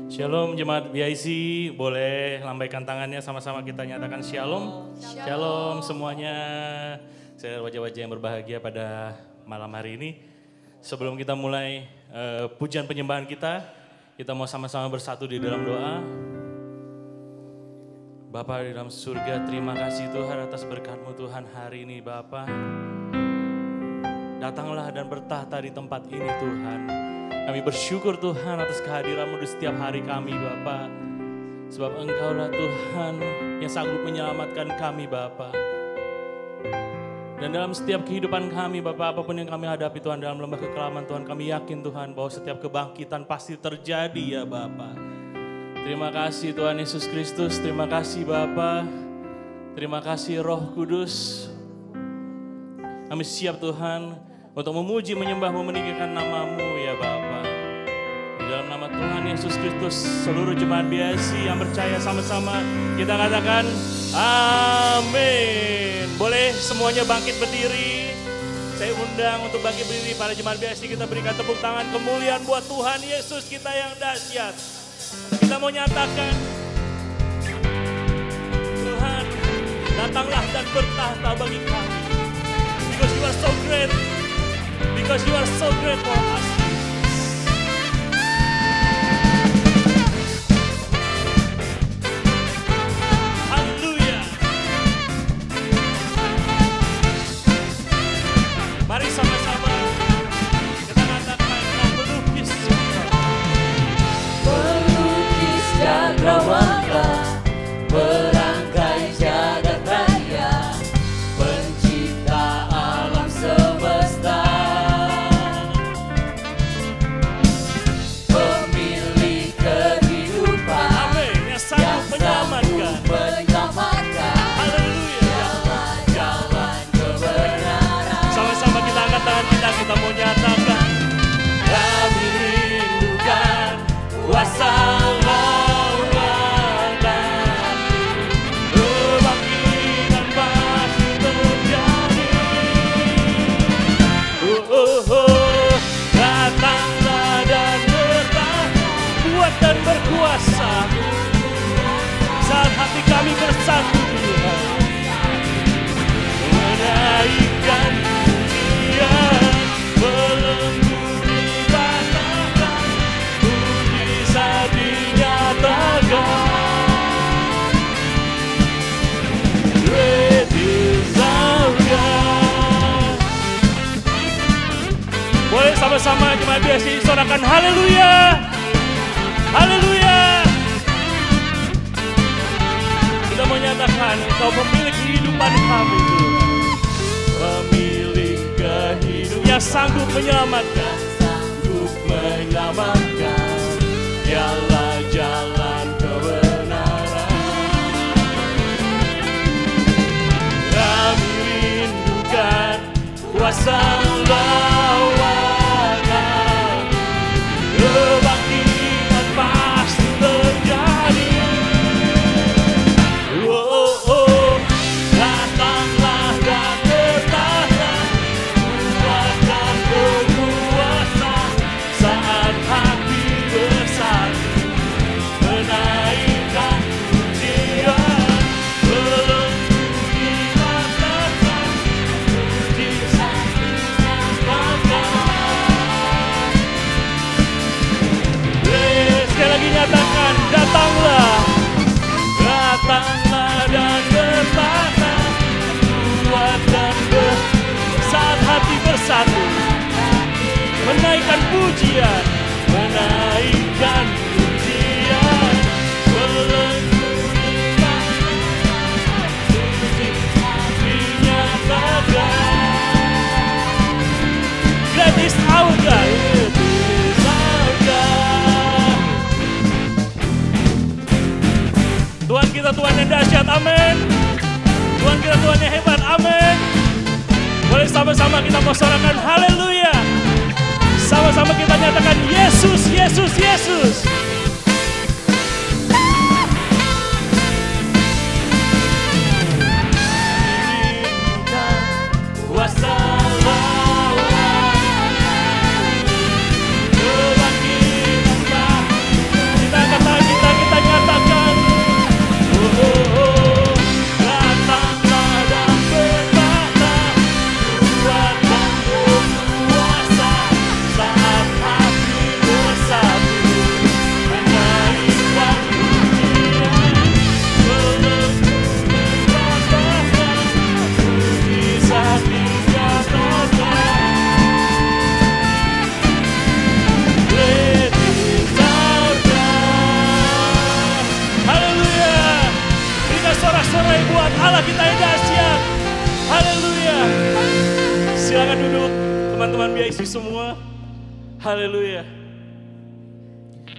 Shalom jemaat BIC, boleh lambaikan tangannya sama-sama kita nyatakan shalom. Shalom semuanya. Saya wajah-wajah yang berbahagia pada malam hari ini. Sebelum kita mulai pujian penyembahan kita mau sama-sama bersatu di dalam doa. Bapa di dalam surga, terima kasih Tuhan atas berkat-Mu Tuhan hari ini Bapa. Datanglah dan bertahta di tempat ini Tuhan. Kami bersyukur Tuhan atas kehadiran-Mu di setiap hari kami Bapa. Sebab Engkaulah Tuhan yang sanggup menyelamatkan kami Bapa. Dan dalam setiap kehidupan kami Bapa, apapun yang kami hadapi Tuhan dalam lembah kekelaman Tuhan, kami yakin Tuhan bahwa setiap kebangkitan pasti terjadi ya Bapa. Terima kasih Tuhan Yesus Kristus, terima kasih Bapa. Terima kasih Roh Kudus. Kami siap Tuhan untuk memuji, menyembah, meninggikan nama-Mu ya Bapa. Di dalam nama Tuhan Yesus Kristus, seluruh jemaat BIC yang percaya sama-sama kita katakan amin. Boleh semuanya bangkit berdiri. Saya undang untuk bangkit berdiri para jemaat BIC, kita berikan tepuk tangan kemuliaan buat Tuhan Yesus kita yang dahsyat. Kita mau nyatakan Tuhan, datanglah dan bertahta bagi kami. Because you are so great. Because you are so great for us. Haleluya. Mari sama-sama kita katakan pelukis cakrawala, merangkai jagat raya, pencipta alam semesta, pemilik kehidupan, amin, yang sanggup menyelamatkan. Haleluya. Jalan kebenaran. Sama-sama kita angkat tangan kita mau nyatakan Kami rindukan kuasa berkuasa saat hati kami bersatu Tuhan, menaikkan pujian, melembutkan katakan, mujizat dinyatakan. Great is our God. Boleh sama-sama jemaat BIC sorakan haleluya. Haleluya. Kita menyatakan Engkau pemilik kehidupan kami Tuhan. Pemilik kehidupan yang sanggup menyelamatkan. Sanggup menyelamatkan. Dialah jalan kebenaran. Kami rindukan kuasa lawanan. Kebangkitan pasti terjadi. Datanglah dan bertahta, kuat dan berkuasa, saat hati bersatu, menaikkan pujian, melembutkan katakan, mujizat dinyatakan. Sekali lagi nyatakan, datanglah dan bertahta, kuat dan saat hati bersatu, menaikkan pujian, menaikkan pujian, melembutkan, dinyatakan. Great is our God. Great is our God. Tuhan kita Tuhan yang dahsyat, amin. Tuhan kita Tuhan yang hebat, amin. Boleh sama-sama kita mau sorakan haleluya. Sama-sama kita nyatakan Yesus, Yesus, Yesus. Kuasa lawan teman-teman BIC semua. Haleluya.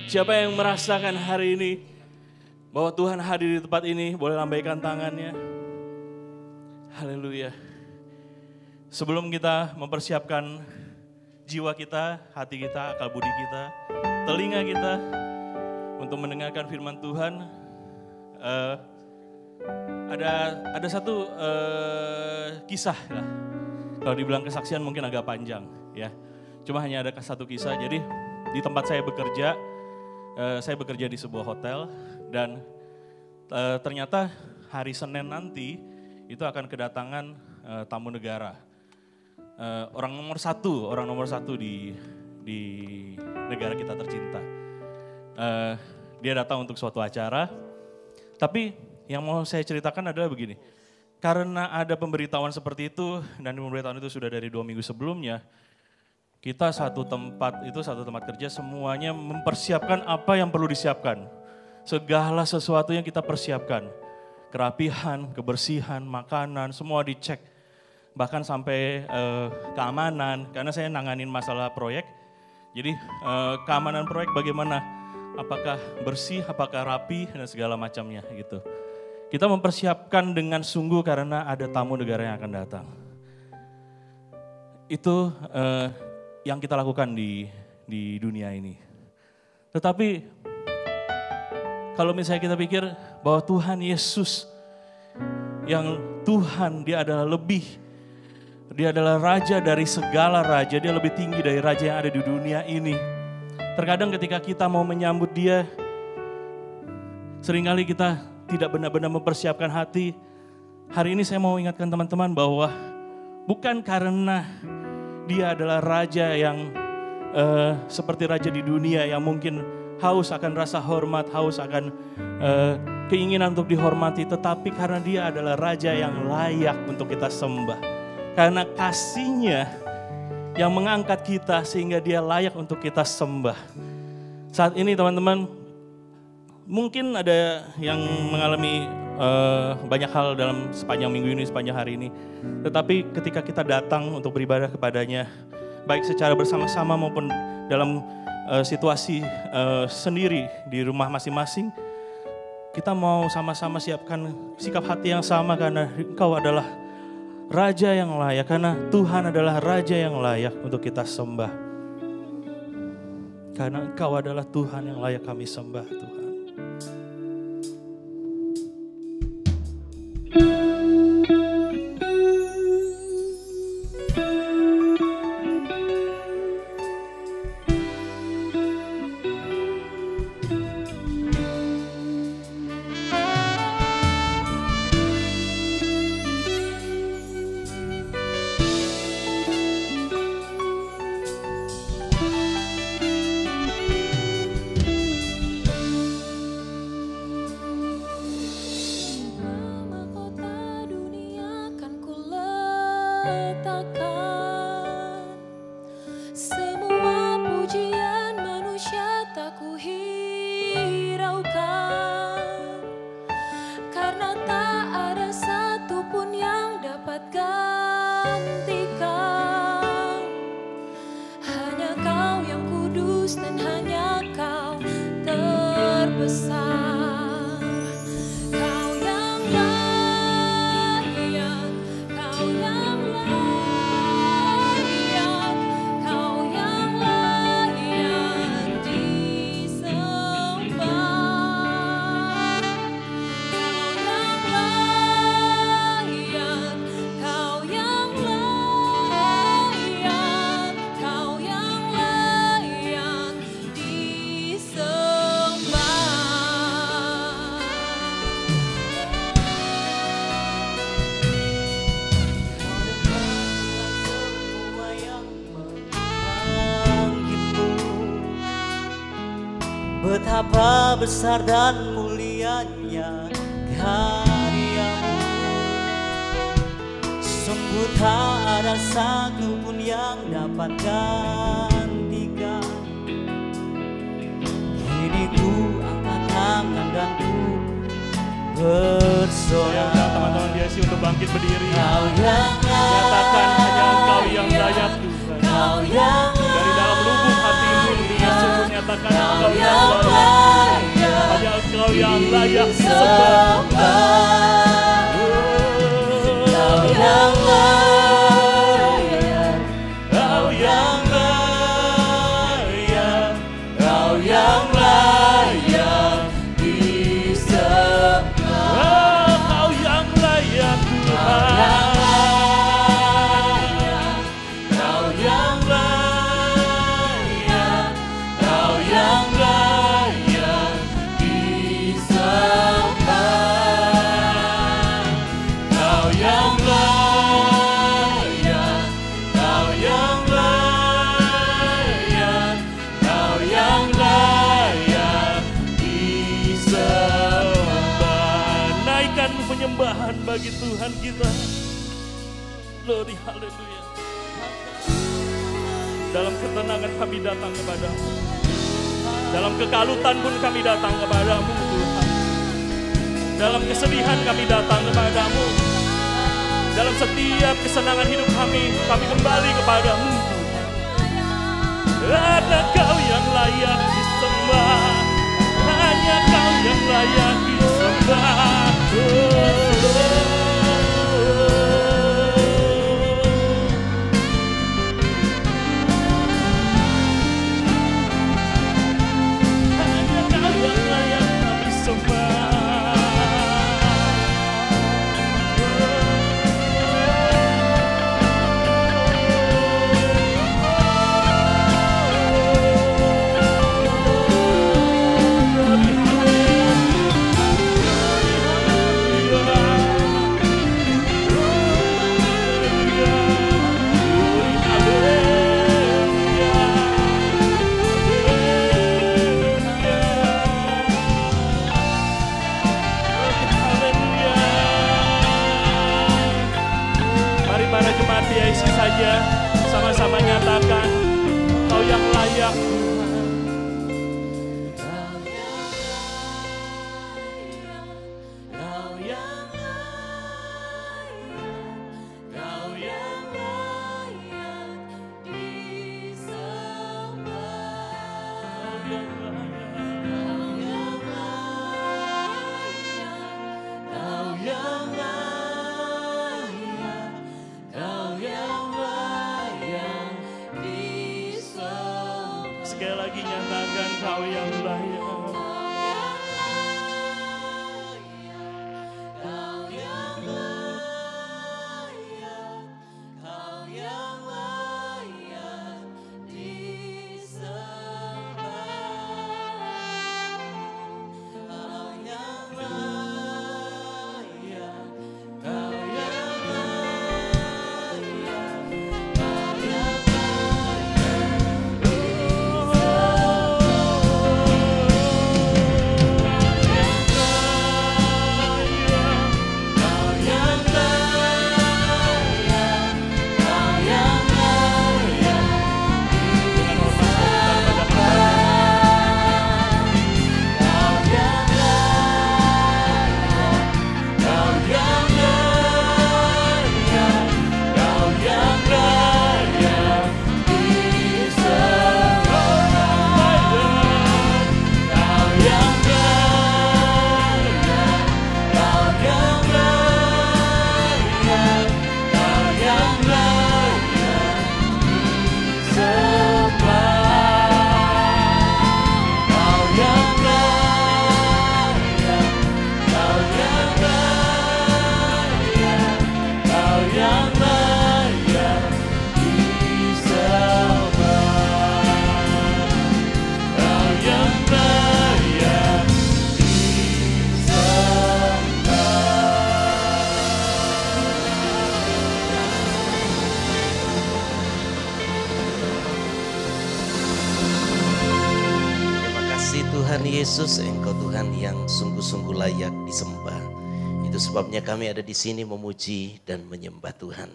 Siapa yang merasakan hari ini bahwa Tuhan hadir di tempat ini, boleh lambaikan tangannya. Haleluya. Sebelum kita mempersiapkan jiwa kita, hati kita, akal budi kita, telinga kita untuk mendengarkan firman Tuhan, ada satu kisah lah. Kalau dibilang kesaksian mungkin agak panjang ya. Cuma hanya ada satu kisah. Jadi di tempat saya bekerja di sebuah hotel dan ternyata hari Senin nanti itu akan kedatangan tamu negara. Orang nomor satu di negara kita tercinta. Dia datang untuk suatu acara. Tapi yang mau saya ceritakan adalah begini. Karena ada pemberitahuan seperti itu, dan pemberitahuan itu sudah dari 2 minggu sebelumnya, kita satu tempat kerja semuanya mempersiapkan apa yang perlu disiapkan. Segala sesuatu yang kita persiapkan. Kerapihan, kebersihan, makanan, semua dicek. Bahkan sampai keamanan, karena saya nanganin masalah proyek. Jadi keamanan proyek bagaimana? Apakah bersih, apakah rapi, dan segala macamnya gitu. Kita mempersiapkan dengan sungguh karena ada tamu negara yang akan datang. Itu yang kita lakukan di dunia ini. Tetapi kalau misalnya kita pikir bahwa Tuhan Yesus yang Tuhan dia adalah lebih, dia adalah raja dari segala raja, dia lebih tinggi dari raja yang ada di dunia ini. Terkadang ketika kita mau menyambut dia, seringkali kita tidak benar-benar mempersiapkan hati. Hari ini saya mau ingatkan teman-teman bahwa bukan karena dia adalah raja yang seperti raja di dunia yang mungkin haus akan rasa hormat, haus akan keinginan untuk dihormati. Tetapi karena dia adalah raja yang layak untuk kita sembah. Karena kasihnya yang mengangkat kita sehingga dia layak untuk kita sembah. Saat ini teman-teman, mungkin ada yang mengalami banyak hal dalam sepanjang minggu ini, sepanjang hari ini. Tetapi ketika kita datang untuk beribadah kepadanya, baik secara bersama-sama maupun dalam situasi sendiri di rumah masing-masing, kita mau sama-sama siapkan sikap hati yang sama karena Engkau adalah Raja yang layak, karena Tuhan adalah Raja yang layak untuk kita sembah. Karena Engkau adalah Tuhan yang layak kami sembah, Tuhan. Betapa besar dan mulianya karya-Mu, sungguh tak ada satu pun yang dapat gantikan. Kini ku angkat tangan dan ku bersorak. Saya teman-teman BIC untuk bangkit berdiri. Kau yang Nyatakan hanya Engkau yang layak Tuhan. Dari dalam lubuk hatimu dia sungguh nyatakan Engkau yang layak. Hanya Engkau yang layak disembah. Kau yang layak, Kau yang layak, Kau yang layak disembah. Kau yang layak Tuhan. Kau yang layak, Kau yang layak disembah. Kau yang layak, Kau yang layak, Kau yang layak disembah. Naikkan penyembahan bagi Tuhan kita. Glory, haleluya. Dalam ketenangan kami datang kepadamu. Dalam kekalutan pun kami datang kepadamu Tuhan. Dalam kesedihan kami datang kepadamu. Dalam setiap kesenangan hidup kami kembali kepadamu Tuhan. Karena Kau yang layak disembah. Hanya Kau yang layak disembah. Hanya Kau yang layak kami sembah. Mari para jemaat PIC saja sama-sama nyatakan Kau yang layak Tuhan. Kau yang layak, Kau yang layak disembah. Kau yang layak, Kau yang layak, Kau yang layak disembah. Sekali lagi nyatakan Kau yang layak. Kau yang layak, Kau yang layak disembah. Kau yang layak, Kau yang Tuhan Yesus, Engkau Tuhan yang sungguh-sungguh layak disembah. Itu sebabnya kami ada di sini memuji dan menyembah Tuhan.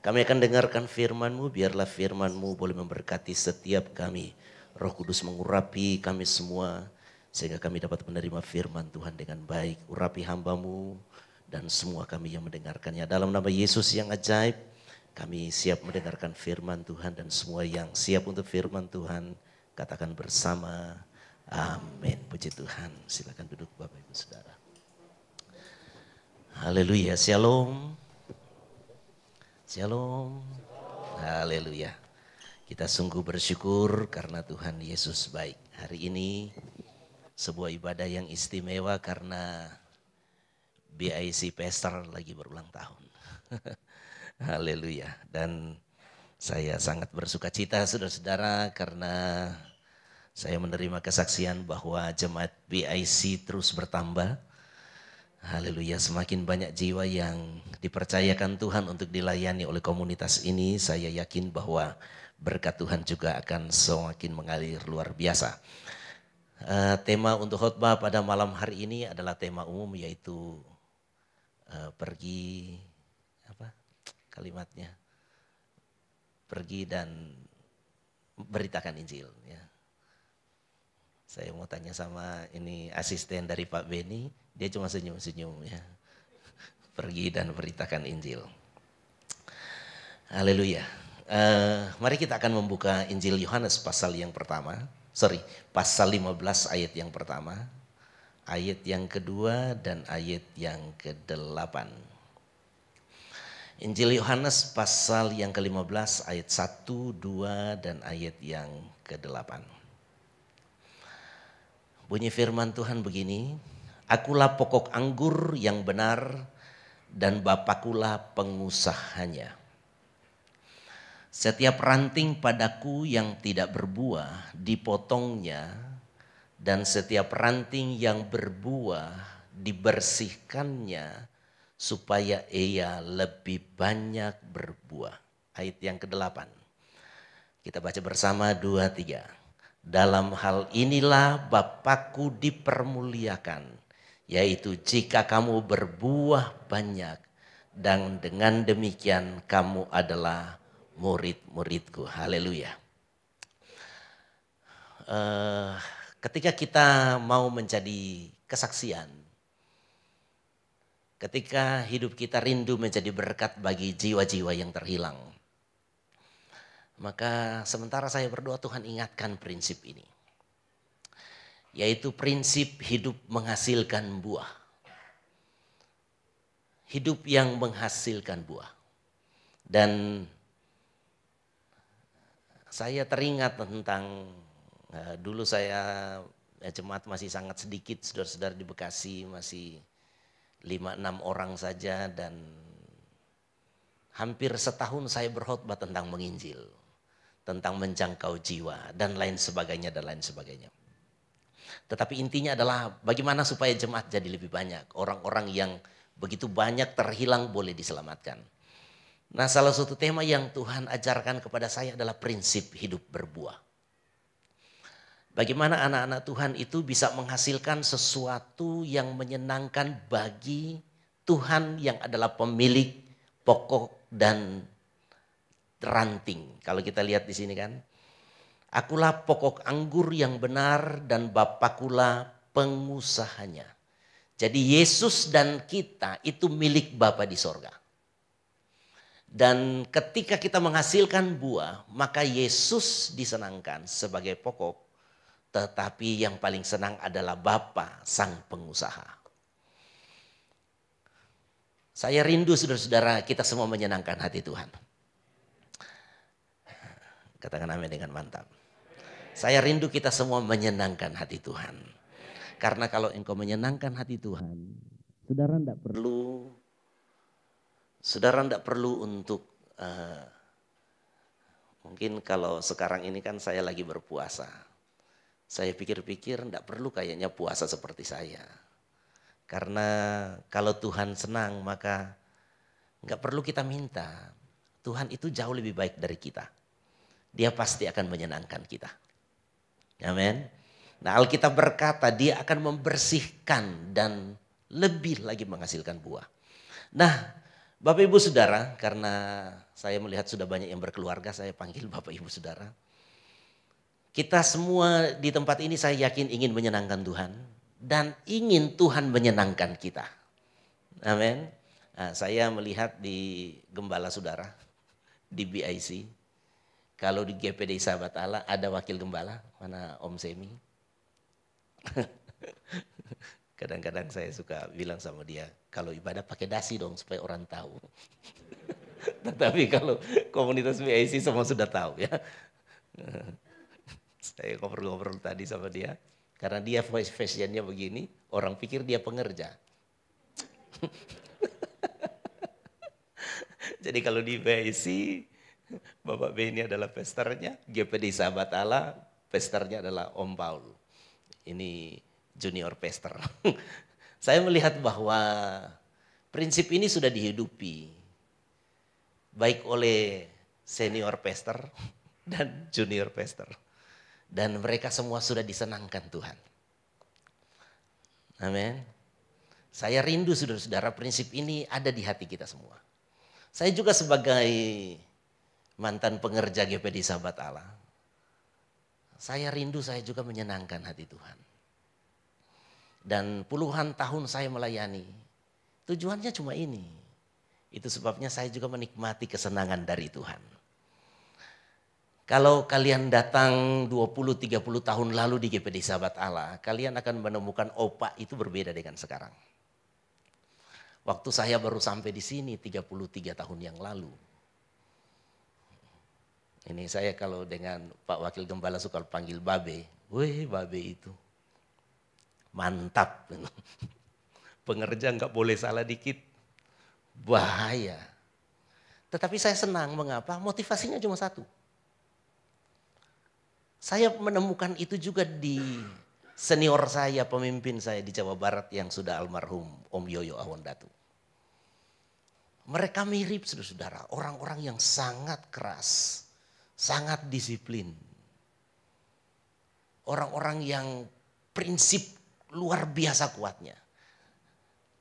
Kami akan dengarkan firman-Mu, biarlah firman-Mu boleh memberkati setiap kami. Roh Kudus mengurapi kami semua, sehingga kami dapat menerima firman Tuhan dengan baik. Urapi hamba-Mu dan semua kami yang mendengarkannya. Dalam nama Yesus yang ajaib, Kami siap mendengarkan firman Tuhan dan semua yang siap untuk firman Tuhan katakan bersama amin. Puji Tuhan. Silakan duduk Bapak Ibu Saudara. Haleluya. Shalom. Shalom. Haleluya. Kita sungguh bersyukur karena Tuhan Yesus baik. Hari ini sebuah ibadah yang istimewa karena BIC Pastor lagi berulang tahun. Haleluya. Dan saya sangat bersuka cita saudara-saudara karena saya menerima kesaksian bahwa jemaat BIC terus bertambah. Haleluya, semakin banyak jiwa yang dipercayakan Tuhan untuk dilayani oleh komunitas ini. Saya yakin bahwa berkat Tuhan juga akan semakin mengalir luar biasa. Tema untuk khotbah pada malam hari ini adalah tema umum yaitu pergi kalimatnya pergi dan beritakan Injil. Ya. Saya mau tanya sama ini asisten dari Pak Beni, dia cuma senyum-senyum ya. Pergi dan beritakan Injil. Haleluya. Mari kita akan membuka Injil Yohanes pasal 15 ayat yang pertama, ayat yang kedua dan ayat yang ke-8. Injil Yohanes pasal yang ke-15 ayat 1, 2 dan ayat yang ke-8. Bunyi firman Tuhan begini, akulah pokok anggur yang benar dan Bapakulah pengusahanya. Setiap ranting padaku yang tidak berbuah dipotongnya dan setiap ranting yang berbuah dibersihkannya supaya ia lebih banyak berbuah. Ayat yang ke-8. Kita baca bersama 2, 3. Dalam hal inilah Bapakku dipermuliakan, yaitu jika kamu berbuah banyak dan dengan demikian kamu adalah murid-muridku. Haleluya. Ketika kita mau menjadi kesaksian, ketika hidup kita rindu menjadi berkat bagi jiwa-jiwa yang terhilang, maka sementara saya berdoa Tuhan ingatkan prinsip ini. Yaitu prinsip hidup menghasilkan buah. Hidup yang menghasilkan buah. Dan saya teringat tentang dulu saya jemaat masih sangat sedikit, saudara-saudara di Bekasi masih 5-6 orang saja dan hampir setahun saya berkhotbah tentang menginjil, tentang menjangkau jiwa dan lain sebagainya dan lain sebagainya. Tetapi intinya adalah bagaimana supaya jemaat jadi lebih banyak, orang-orang yang begitu banyak terhilang boleh diselamatkan. Nah, salah satu tema yang Tuhan ajarkan kepada saya adalah prinsip hidup berbuah. Bagaimana anak-anak Tuhan itu bisa menghasilkan sesuatu yang menyenangkan bagi Tuhan yang adalah pemilik pokok dan ranting. Kalau kita lihat di sini kan, akulah pokok anggur yang benar dan Bapakulah pengusahanya. Jadi Yesus dan kita itu milik Bapa di sorga. Dan ketika kita menghasilkan buah, maka Yesus disenangkan sebagai pokok. Tetapi yang paling senang adalah Bapa sang pengusaha. Saya rindu saudara-saudara kita semua menyenangkan hati Tuhan. Katakan amin dengan mantap. Saya rindu kita semua menyenangkan hati Tuhan. Karena kalau engkau menyenangkan hati Tuhan, saudara tidak perlu untuk mungkin kalau sekarang ini kan saya lagi berpuasa. Saya pikir-pikir tidak perlu kayaknya puasa seperti saya. Karena kalau Tuhan senang maka nggak perlu kita minta. Tuhan itu jauh lebih baik dari kita. Dia pasti akan menyenangkan kita. Amin. Nah, Alkitab berkata dia akan membersihkan dan lebih lagi menghasilkan buah. Nah, Bapak Ibu Saudara, karena saya melihat sudah banyak yang berkeluarga, saya panggil Bapak Ibu Saudara. Kita semua di tempat ini saya yakin ingin menyenangkan Tuhan dan ingin Tuhan menyenangkan kita. Amin. Nah, saya melihat di gembala saudara, di BIC. Kalau di GPD Sahabat Allah ada wakil gembala, mana Om Semi. Kadang-kadang saya suka bilang sama dia, kalau ibadah pakai dasi dong supaya orang tahu. Tetapi kalau komunitas BIC semua sudah tahu ya. Saya ngobrol-ngobrol tadi sama dia, karena dia fashionnya begini, orang pikir dia pengerja. Jadi kalau di BIC, Bapak Beni adalah pesternya, GPD Sahabat Allah, pesternya adalah Om Paul. Ini junior pester. Saya melihat bahwa prinsip ini sudah dihidupi, baik oleh senior pester dan junior pester. Dan mereka semua sudah disenangkan Tuhan. Amin. Saya rindu saudara-saudara prinsip ini ada di hati kita semua. Saya juga sebagai mantan pengerja GPD Sahabat Allah, saya rindu saya juga menyenangkan hati Tuhan. Dan puluhan tahun saya melayani, tujuannya cuma ini. Itu sebabnya saya juga menikmati kesenangan dari Tuhan. Kalau kalian datang 20-30 tahun lalu di GPD Sahabat Allah, kalian akan menemukan opak itu berbeda dengan sekarang. Waktu saya baru sampai di sini 33 tahun yang lalu. Ini saya kalau dengan Pak Wakil Gembala suka panggil Babe. Weh Babe itu. Mantap. Pengerja nggak boleh salah dikit. Bahaya. Tetapi saya senang, mengapa? Motivasinya cuma satu. Saya menemukan itu juga di senior saya, pemimpin saya di Jawa Barat yang sudah almarhum Om Yoyo Awondatu. Mereka mirip saudara-saudara, orang-orang yang sangat keras, sangat disiplin. Orang-orang yang prinsip luar biasa kuatnya.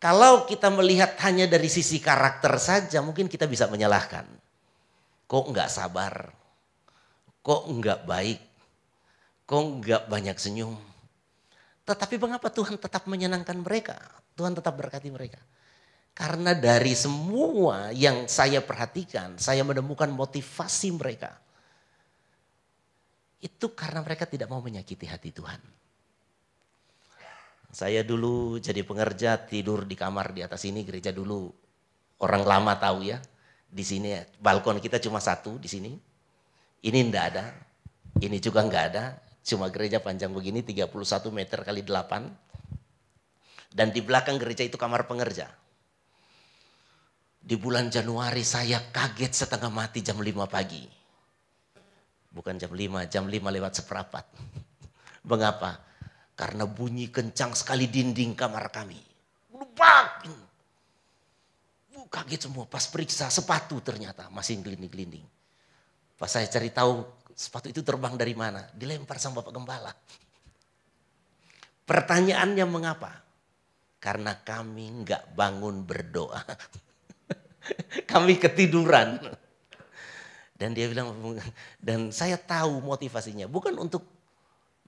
Kalau kita melihat hanya dari sisi karakter saja mungkin kita bisa menyalahkan. Kok enggak sabar? Kok enggak baik? Kok enggak banyak senyum? Tetapi mengapa Tuhan tetap menyenangkan mereka? Tuhan tetap berkati mereka. Karena dari semua yang saya perhatikan, saya menemukan motivasi mereka. Itu karena mereka tidak mau menyakiti hati Tuhan. Saya dulu jadi pengerja tidur di kamar di atas ini gereja dulu. Orang lama tahu ya. Di sini balkon kita cuma satu di sini. Ini enggak ada. Ini juga enggak ada. Cuma gereja panjang begini 31 meter kali 8. Dan di belakang gereja itu kamar pengerja. Di bulan Januari saya kaget setengah mati jam 5 pagi. Bukan jam 5, jam 5 lewat seperempat. Mengapa? Karena bunyi kencang sekali dinding kamar kami. Lupak. Kaget semua pas periksa sepatu ternyata masih gelinding-gelinding. Pas saya cari tahu sepatu itu terbang dari mana? Dilempar sama Bapak Gembala. Pertanyaannya mengapa? Karena kami enggak bangun berdoa. Kami ketiduran. Dan dia bilang, dan saya tahu motivasinya. Bukan untuk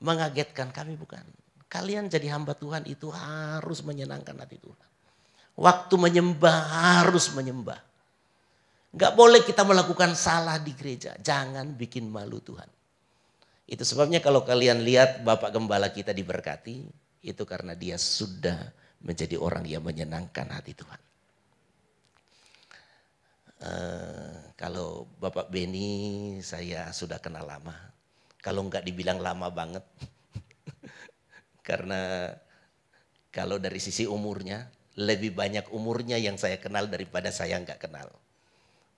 mengagetkan kami, bukan. Kalian jadi hamba Tuhan itu harus menyenangkan hati Tuhan. Waktu menyembah harus menyembah. Gak boleh kita melakukan salah di gereja. Jangan bikin malu Tuhan. Itu sebabnya kalau kalian lihat Bapak Gembala kita diberkati. Itu karena dia sudah menjadi orang yang menyenangkan hati Tuhan. Kalau Bapak Beni saya sudah kenal lama. Kalau enggak dibilang lama banget. Karena kalau dari sisi umurnya, lebih banyak umurnya yang saya kenal daripada saya enggak kenal.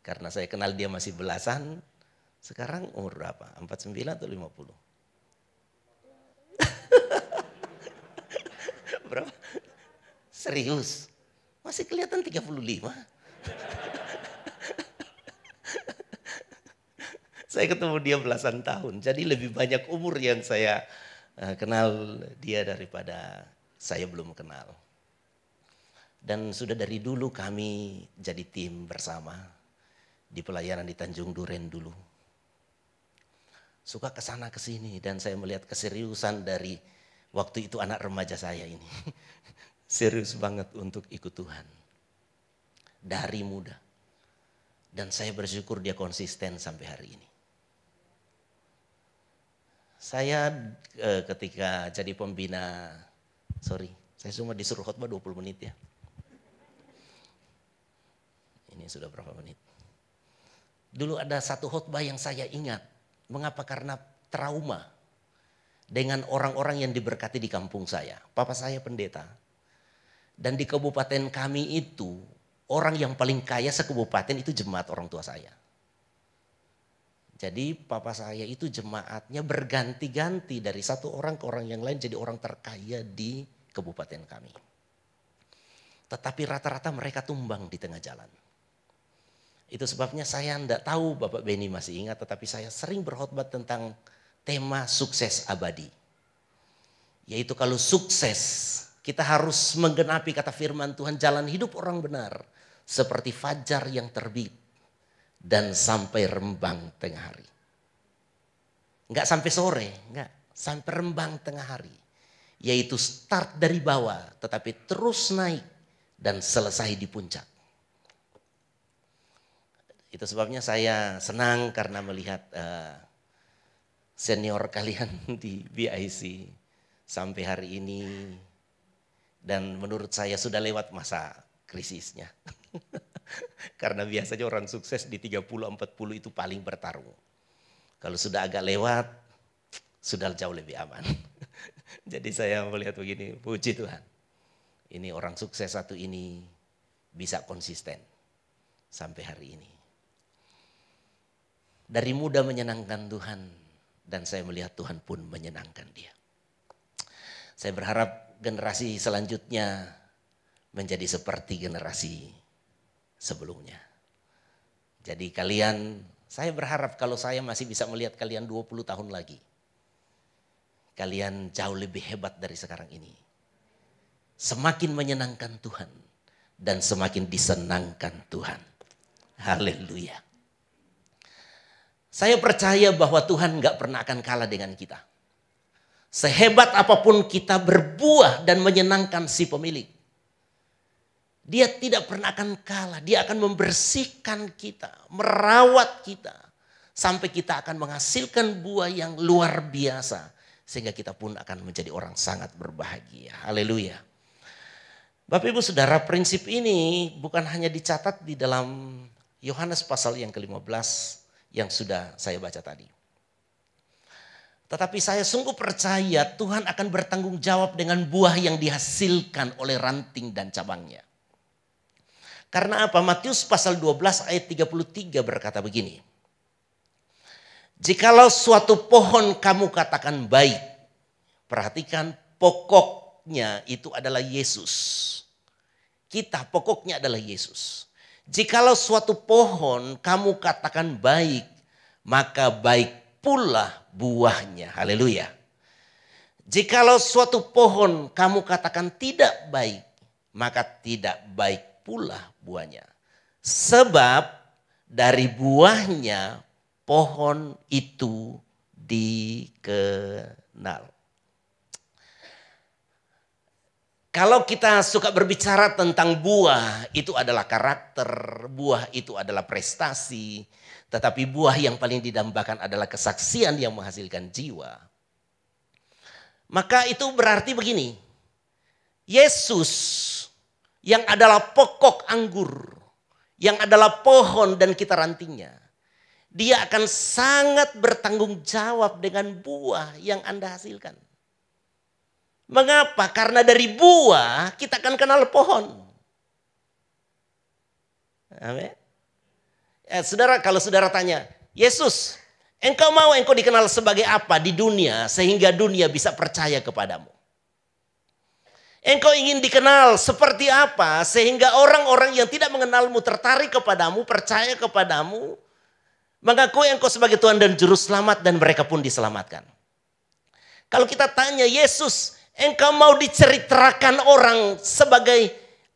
Karena saya kenal dia masih belasan, sekarang umur berapa? 49 atau 50? Berapa? Serius? Masih kelihatan 35? Saya ketemu dia belasan tahun, jadi lebih banyak umur yang saya kenal dia daripada saya belum kenal. Dan sudah dari dulu kami jadi tim bersama di pelayanan di Tanjung Duren dulu. Suka kesana kesini dan saya melihat keseriusan dari waktu itu anak remaja saya ini. Serius banget untuk ikut Tuhan. Dari muda. Dan saya bersyukur dia konsisten sampai hari ini. Saya ketika jadi pembina, saya cuma disuruh khotbah 20 menit ya. Ini sudah berapa menit. Dulu ada satu khotbah yang saya ingat. Mengapa? Karena trauma dengan orang-orang yang diberkati di kampung saya. Papa saya pendeta. Dan di kabupaten kami itu, orang yang paling kaya sekabupaten itu jemaat orang tua saya. Jadi papa saya itu jemaatnya berganti-ganti dari satu orang ke orang yang lain jadi orang terkaya di kabupaten kami. Tetapi rata-rata mereka tumbang di tengah jalan. Itu sebabnya saya tidak tahu Bapak Beni masih ingat, tetapi saya sering berkhotbah tentang tema sukses abadi. Yaitu kalau sukses, kita harus menggenapi kata firman Tuhan, jalan hidup orang benar seperti fajar yang terbit dan sampai rembang tengah hari. Enggak sampai sore, enggak, sampai rembang tengah hari. Yaitu start dari bawah tetapi terus naik dan selesai di puncak. Itu sebabnya saya senang karena melihat senior kalian di BIC sampai hari ini. Dan menurut saya sudah lewat masa krisisnya. Karena biasanya orang sukses di 30-40 itu paling bertarung. Kalau sudah agak lewat, sudah jauh lebih aman. Jadi saya melihat begini, puji Tuhan. Ini orang sukses satu ini bisa konsisten sampai hari ini. Dari muda menyenangkan Tuhan dan saya melihat Tuhan pun menyenangkan dia. Saya berharap generasi selanjutnya menjadi seperti generasi sebelumnya. Jadi kalian, saya berharap kalau saya masih bisa melihat kalian 20 tahun lagi. Kalian jauh lebih hebat dari sekarang ini. Semakin menyenangkan Tuhan dan semakin disenangkan Tuhan. Haleluya. Saya percaya bahwa Tuhan gak pernah akan kalah dengan kita. Sehebat apapun kita berbuah dan menyenangkan si pemilik. Dia tidak pernah akan kalah. Dia akan membersihkan kita, merawat kita. Sampai kita akan menghasilkan buah yang luar biasa. Sehingga kita pun akan menjadi orang sangat berbahagia. Haleluya. Bapak Ibu Saudara, prinsip ini bukan hanya dicatat di dalam Yohanes pasal yang ke-15 yang sudah saya baca tadi. Tetapi saya sungguh percaya Tuhan akan bertanggung jawab dengan buah yang dihasilkan oleh ranting dan cabangnya. Karena apa? Matius pasal 12 ayat 33 berkata begini. Jikalau suatu pohon kamu katakan baik, perhatikan pokoknya itu adalah Yesus. Kita pokoknya adalah Yesus. Jikalau suatu pohon kamu katakan baik, maka baik pula buahnya. Haleluya. Jikalau suatu pohon kamu katakan tidak baik, maka tidak baik pula buahnya. Sebab dari buahnya pohon itu dikenal. Kalau kita suka berbicara tentang buah, itu adalah karakter, buah itu adalah prestasi. Tetapi buah yang paling didambakan adalah kesaksian yang menghasilkan jiwa. Maka itu berarti begini, Yesus yang adalah pokok anggur, yang adalah pohon dan kita rantingnya. Dia akan sangat bertanggung jawab dengan buah yang Anda hasilkan. Mengapa? Karena dari buah kita akan kenal pohon. Amin. Saudara, kalau saudara tanya, Yesus, engkau mau engkau dikenal sebagai apa di dunia sehingga dunia bisa percaya kepadamu? Engkau ingin dikenal seperti apa sehingga orang-orang yang tidak mengenalmu tertarik kepadamu, percaya kepadamu, mengakui engkau sebagai Tuhan dan Juru Selamat dan mereka pun diselamatkan. Kalau kita tanya, Yesus, engkau mau diceritakan orang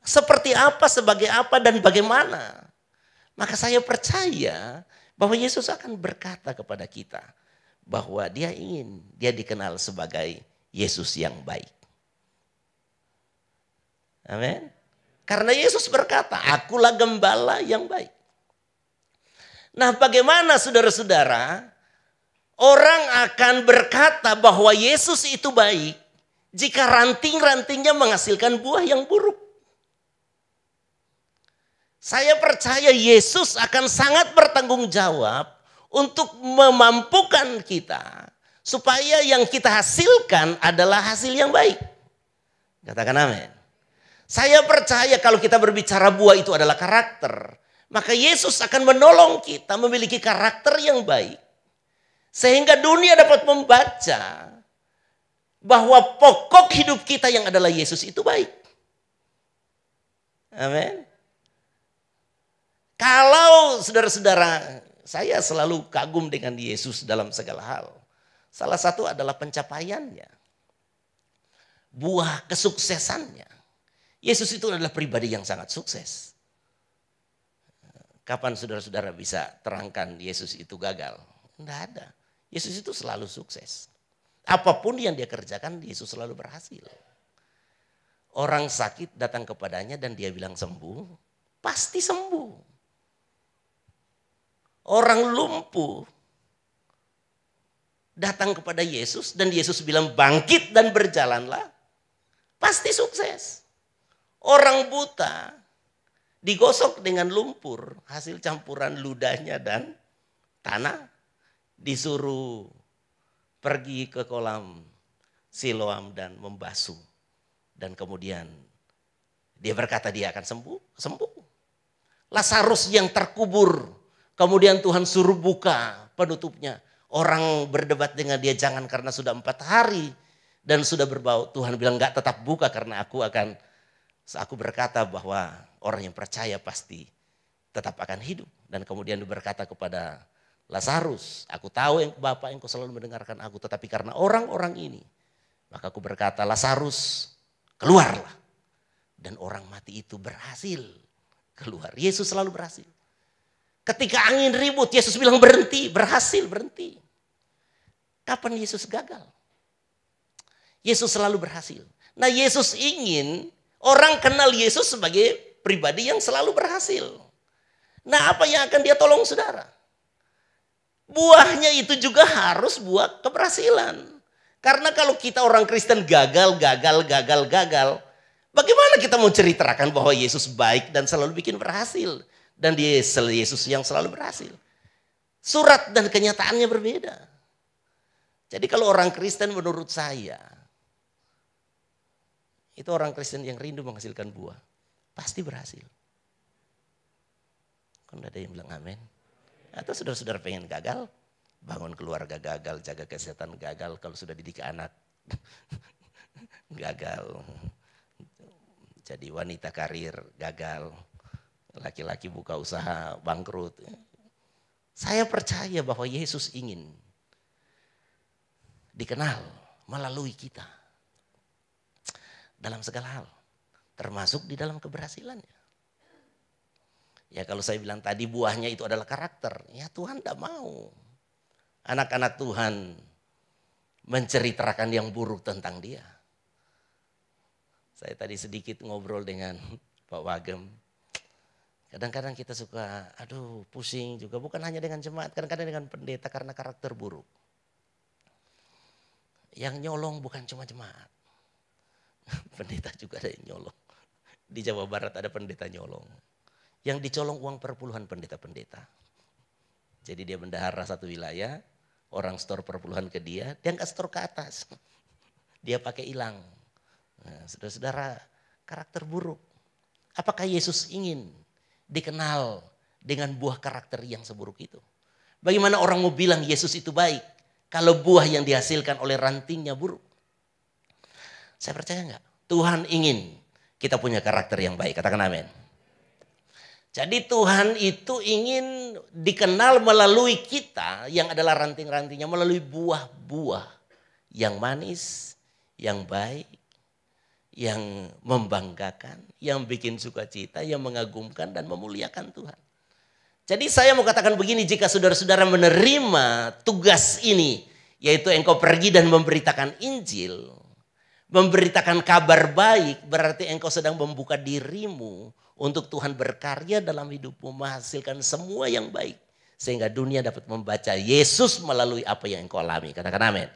seperti apa, sebagai apa dan bagaimana? Maka saya percaya bahwa Yesus akan berkata kepada kita bahwa dia ingin dia dikenal sebagai Yesus yang baik. Amin. Karena Yesus berkata, akulah gembala yang baik. Nah, bagaimana saudara-saudara orang akan berkata bahwa Yesus itu baik jika ranting-rantingnya menghasilkan buah yang buruk? Saya percaya Yesus akan sangat bertanggung jawab untuk memampukan kita supaya yang kita hasilkan adalah hasil yang baik. Katakan amin. Saya percaya kalau kita berbicara buah itu adalah karakter, maka Yesus akan menolong kita memiliki karakter yang baik. Sehingga dunia dapat membaca bahwa pokok hidup kita yang adalah Yesus itu baik. Amin. Kalau saudara-saudara, saya selalu kagum dengan Yesus dalam segala hal. Salah satu adalah pencapaiannya. Buah kesuksesannya. Yesus itu adalah pribadi yang sangat sukses. Kapan saudara-saudara bisa terangkan Yesus itu gagal? Tidak ada. Yesus itu selalu sukses. Apapun yang dia kerjakan, Yesus selalu berhasil. Orang sakit datang kepadanya dan dia bilang sembuh, pasti sembuh. Orang lumpuh datang kepada Yesus dan Yesus bilang bangkit dan berjalanlah, pasti sukses. Orang buta digosok dengan lumpur, hasil campuran ludahnya dan tanah, disuruh pergi ke kolam Siloam dan membasuh. Dan kemudian dia berkata dia akan sembuh. Lazarus yang terkubur, kemudian Tuhan suruh buka penutupnya. Orang berdebat dengan dia, jangan karena sudah 4 hari dan sudah berbau. Tuhan bilang enggak, tetap buka karena aku berkata bahwa orang yang percaya pasti tetap akan hidup. Dan kemudian dia berkata kepada Lazarus, aku tahu Bapak engkau selalu mendengarkan aku, tetapi karena orang-orang ini, maka aku berkata Lazarus keluarlah. Dan orang mati itu berhasil keluar. Yesus selalu berhasil. Ketika angin ribut, Yesus bilang berhenti, berhenti. Kapan Yesus gagal? Yesus selalu berhasil. Nah, Yesus ingin orang kenal Yesus sebagai pribadi yang selalu berhasil. Nah, apa yang akan dia tolong saudara? Buahnya itu juga harus buah keberhasilan. Karena kalau kita orang Kristen gagal, bagaimana kita mau ceritakan bahwa Yesus baik dan selalu bikin berhasil? Dan dia Yesus yang selalu berhasil. Surat dan kenyataannya berbeda. Jadi kalau orang Kristen menurut saya, itu orang Kristen yang rindu menghasilkan buah, pasti berhasil. Kan ada yang bilang amin. Atau saudara-saudara pengen gagal, bangun keluarga gagal, jaga kesehatan gagal, kalau sudah didik anak gagal. Jadi wanita karir gagal. Laki-laki buka usaha bangkrut. Saya percaya bahwa Yesus ingin dikenal melalui kita. Dalam segala hal. Termasuk di dalam keberhasilannya. Ya kalau saya bilang tadi buahnya itu adalah karakter. Ya Tuhan tidak mau. Anak-anak Tuhan menceritakan yang buruk tentang dia. Saya tadi sedikit ngobrol dengan Pak Wagem. Kadang-kadang kita suka, pusing juga. Bukan hanya dengan jemaat, kadang-kadang dengan pendeta karena karakter buruk. Yang nyolong bukan cuma jemaat. Pendeta juga ada yang nyolong. Di Jawa Barat ada pendeta nyolong. Yang dicolong uang perpuluhan pendeta-pendeta. Jadi dia bendahara satu wilayah, orang store perpuluhan ke dia nggak store ke atas. Dia pakai hilang. Nah, saudara-saudara, karakter buruk. Apakah Yesus ingin dikenal dengan buah karakter yang seburuk itu? Bagaimana orang mau bilang Yesus itu baik kalau buah yang dihasilkan oleh rantingnya buruk? Saya percaya enggak? Tuhan ingin kita punya karakter yang baik. Katakan amin. Jadi Tuhan itu ingin dikenal melalui kita yang adalah ranting-rantingnya, melalui buah-buah yang manis, yang baik, yang membanggakan, yang bikin sukacita, yang mengagumkan dan memuliakan Tuhan. Jadi saya mau katakan begini, jika saudara-saudara menerima tugas ini, yaitu engkau pergi dan memberitakan Injil, memberitakan kabar baik, berarti engkau sedang membuka dirimu untuk Tuhan berkarya dalam hidupmu, menghasilkan semua yang baik. Sehingga dunia dapat membaca Yesus melalui apa yang engkau alami. Katakan amin.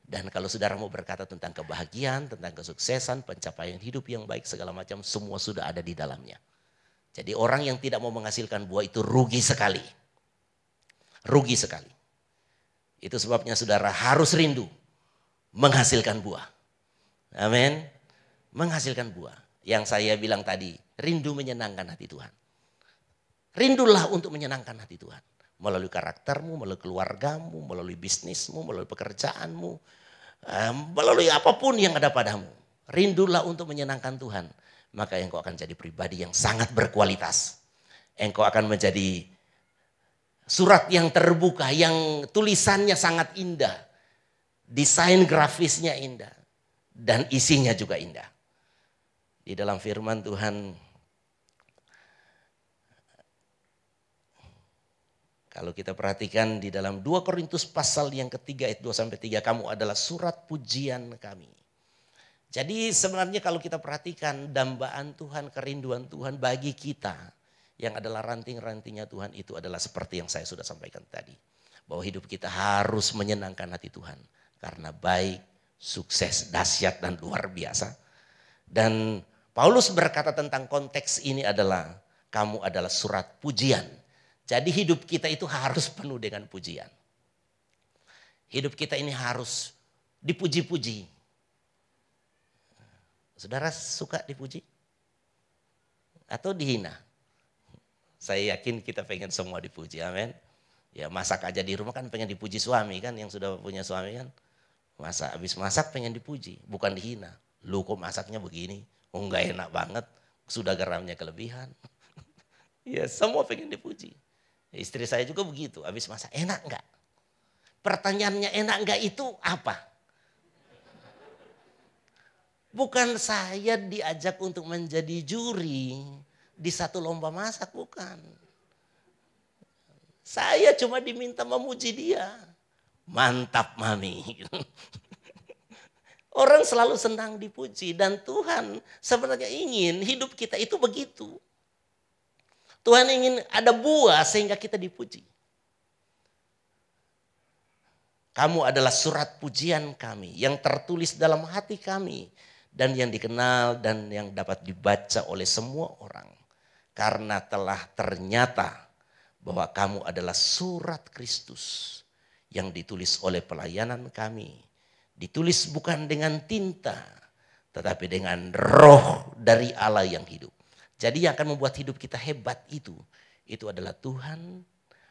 Dan kalau saudara mau berkata tentang kebahagiaan, tentang kesuksesan, pencapaian hidup yang baik, segala macam, semua sudah ada di dalamnya. Jadi orang yang tidak mau menghasilkan buah itu rugi sekali. Rugi sekali. Itu sebabnya saudara harus rindu menghasilkan buah. Amin. Menghasilkan buah. Yang saya bilang tadi, rindu menyenangkan hati Tuhan. Rindulah untuk menyenangkan hati Tuhan. Melalui karaktermu, melalui keluargamu, melalui bisnismu, melalui pekerjaanmu. Melalui apapun yang ada padamu. Rindulah untuk menyenangkan Tuhan. Maka engkau akan jadi pribadi yang sangat berkualitas. Engkau akan menjadi surat yang terbuka, yang tulisannya sangat indah. Desain grafisnya indah. Dan isinya juga indah. Di dalam firman Tuhan, kalau kita perhatikan di dalam 2 Korintus pasal yang ketiga ayat 2-3, kamu adalah surat pujian kami. Jadi sebenarnya kalau kita perhatikan dambaan Tuhan, kerinduan Tuhan bagi kita yang adalah ranting-rantingnya Tuhan itu adalah seperti yang saya sudah sampaikan tadi. Bahwa hidup kita harus menyenangkan hati Tuhan. Karena baik, sukses, dahsyat dan luar biasa. Dan Paulus berkata tentang konteks ini adalah kamu adalah surat pujian. Jadi hidup kita itu harus penuh dengan pujian. Hidup kita ini harus dipuji-puji. Saudara suka dipuji? Atau dihina? Saya yakin kita pengen semua dipuji, amin. Ya masak aja di rumah kan pengen dipuji suami kan, yang sudah punya suami kan. Habis masak pengen dipuji, bukan dihina. Lu kok masaknya begini? Oh enggak enak banget, sudah garamnya kelebihan. Ya semua pengen dipuji. Istri saya juga begitu, habis masak enak enggak? Pertanyaannya enak enggak itu apa? Bukan saya diajak untuk menjadi juri di satu lomba masak, bukan. Saya cuma diminta memuji dia. Mantap mami. Orang selalu senang dipuji dan Tuhan sebenarnya ingin hidup kita itu begitu. Tuhan ingin ada buah sehingga kita dipuji. Kamu adalah surat pujian kami yang tertulis dalam hati kami dan yang dikenal dan yang dapat dibaca oleh semua orang. Karena telah ternyata bahwa kamu adalah surat Kristus yang ditulis oleh pelayanan kami. Ditulis bukan dengan tinta, tetapi dengan roh dari Allah yang hidup. Jadi yang akan membuat hidup kita hebat itu adalah Tuhan,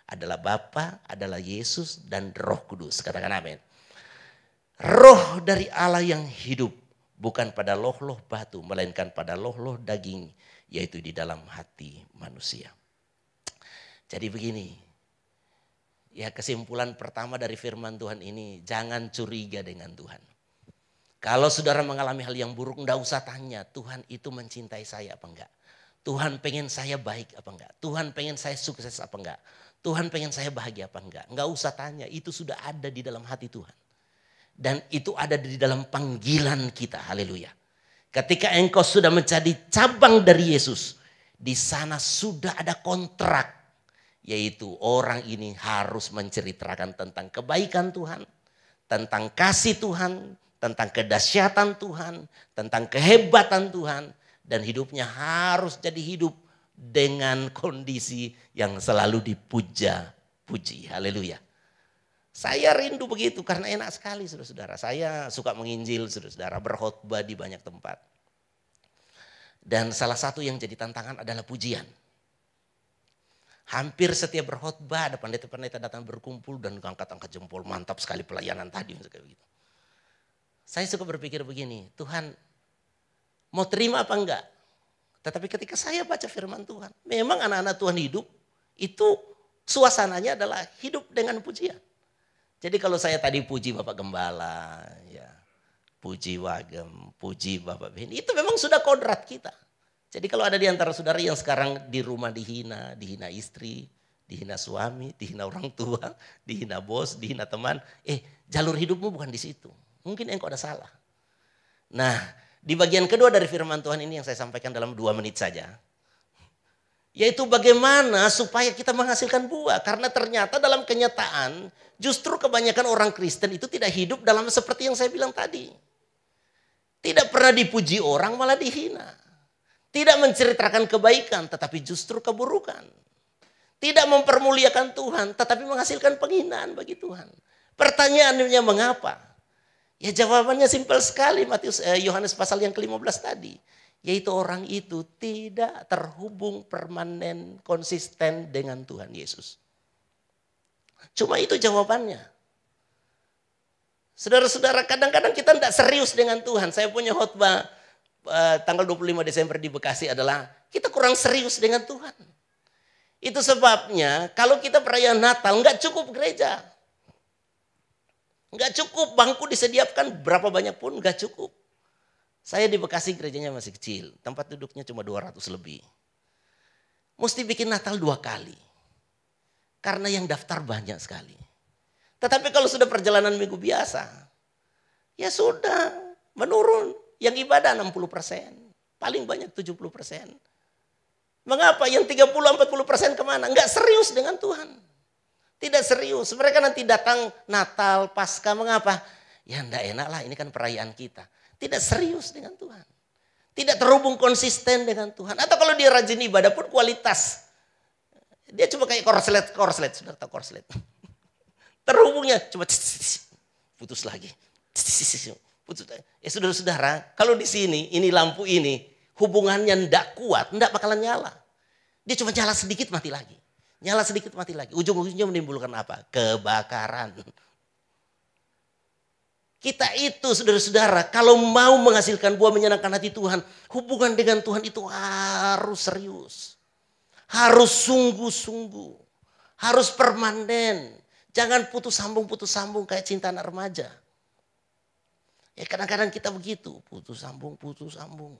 adalah Bapa, adalah Yesus dan Roh Kudus. Katakan amin. Roh dari Allah yang hidup bukan pada loh-loh batu, melainkan pada loh-loh daging, yaitu di dalam hati manusia. Jadi begini, ya kesimpulan pertama dari firman Tuhan ini, jangan curiga dengan Tuhan. Kalau saudara mengalami hal yang buruk, enggak usah tanya, Tuhan itu mencintai saya apa enggak? Tuhan pengen saya baik apa enggak? Tuhan pengen saya sukses apa enggak? Tuhan pengen saya bahagia apa enggak? Enggak usah tanya, itu sudah ada di dalam hati Tuhan. Dan itu ada di dalam panggilan kita, haleluya. Ketika engkau sudah menjadi cabang dari Yesus, di sana sudah ada kontrak. Yaitu orang ini harus menceritakan tentang kebaikan Tuhan, tentang kasih Tuhan, tentang kedahsyatan Tuhan, tentang kehebatan Tuhan. Dan hidupnya harus jadi hidup dengan kondisi yang selalu dipuja-puji. Haleluya. Saya rindu begitu karena enak sekali saudara-saudara. Saya suka menginjil saudara-saudara, berkhotbah di banyak tempat. Dan salah satu yang jadi tantangan adalah pujian. Hampir setiap berkhotbah ada pendeta-pendeta datang berkumpul dan angkat-angkat jempol, mantap sekali pelayanan tadi. Saya suka berpikir begini, Tuhan mau terima apa enggak? Tetapi ketika saya baca firman Tuhan, memang anak-anak Tuhan hidup, itu suasananya adalah hidup dengan pujian. Jadi kalau saya tadi puji Bapak Gembala, ya, puji Wagem, puji Bapak Beni, itu memang sudah kodrat kita. Jadi kalau ada di antara saudara yang sekarang di rumah dihina istri, dihina suami, dihina orang tua, dihina bos, dihina teman, jalur hidupmu bukan di situ. Mungkin engkau ada salah. Nah, di bagian kedua dari firman Tuhan ini yang saya sampaikan dalam 2 menit saja. Yaitu bagaimana supaya kita menghasilkan buah. Karena ternyata dalam kenyataan justru kebanyakan orang Kristen itu tidak hidup dalam seperti yang saya bilang tadi. Tidak pernah dipuji orang, malah dihina. Tidak menceritakan kebaikan tetapi justru keburukan. Tidak mempermuliakan Tuhan tetapi menghasilkan penghinaan bagi Tuhan. Pertanyaannya mengapa? Ya jawabannya simpel sekali, Yohanes pasal yang ke-15 tadi. Yaitu orang itu tidak terhubung permanen, konsisten dengan Tuhan Yesus. Cuma itu jawabannya. Saudara-saudara, kadang-kadang kita tidak serius dengan Tuhan. Saya punya khotbah tanggal 25 Desember di Bekasi adalah kita kurang serius dengan Tuhan. Itu sebabnya kalau kita perayaan Natal nggak cukup gereja. Nggak cukup bangku disediakan berapa banyak pun nggak cukup. Saya di Bekasi gerejanya masih kecil, tempat duduknya cuma 200 lebih. Mesti bikin Natal 2 kali. Karena yang daftar banyak sekali. Tetapi kalau sudah perjalanan minggu biasa, ya sudah menurun. Yang ibadah 60%, paling banyak 70%. Mengapa? Yang 30-40% kemana? Enggak serius dengan Tuhan. Tidak serius. Mereka nanti datang Natal, Paskah, mengapa? Ya enggak enak lah, ini kan perayaan kita. Tidak serius dengan Tuhan. Tidak terhubung konsisten dengan Tuhan. Atau kalau dia rajin ibadah pun kualitas. Dia cuma kayak korslet. Sudah tahu korslet. Terhubungnya cuma putus lagi. Putus. Saudara-saudara, kalau di sini, ini lampu ini, hubungannya ndak kuat, ndak bakalan nyala. Dia cuma nyala sedikit mati lagi. Nyala sedikit mati lagi. Ujung-ujungnya menimbulkan apa? Kebakaran. Kita itu saudara-saudara kalau mau menghasilkan buah menyenangkan hati Tuhan. Hubungan dengan Tuhan itu harus serius. Harus sungguh-sungguh. Harus permanen. Jangan putus sambung kayak cinta anak remaja. Ya kadang-kadang kita begitu. Putus sambung.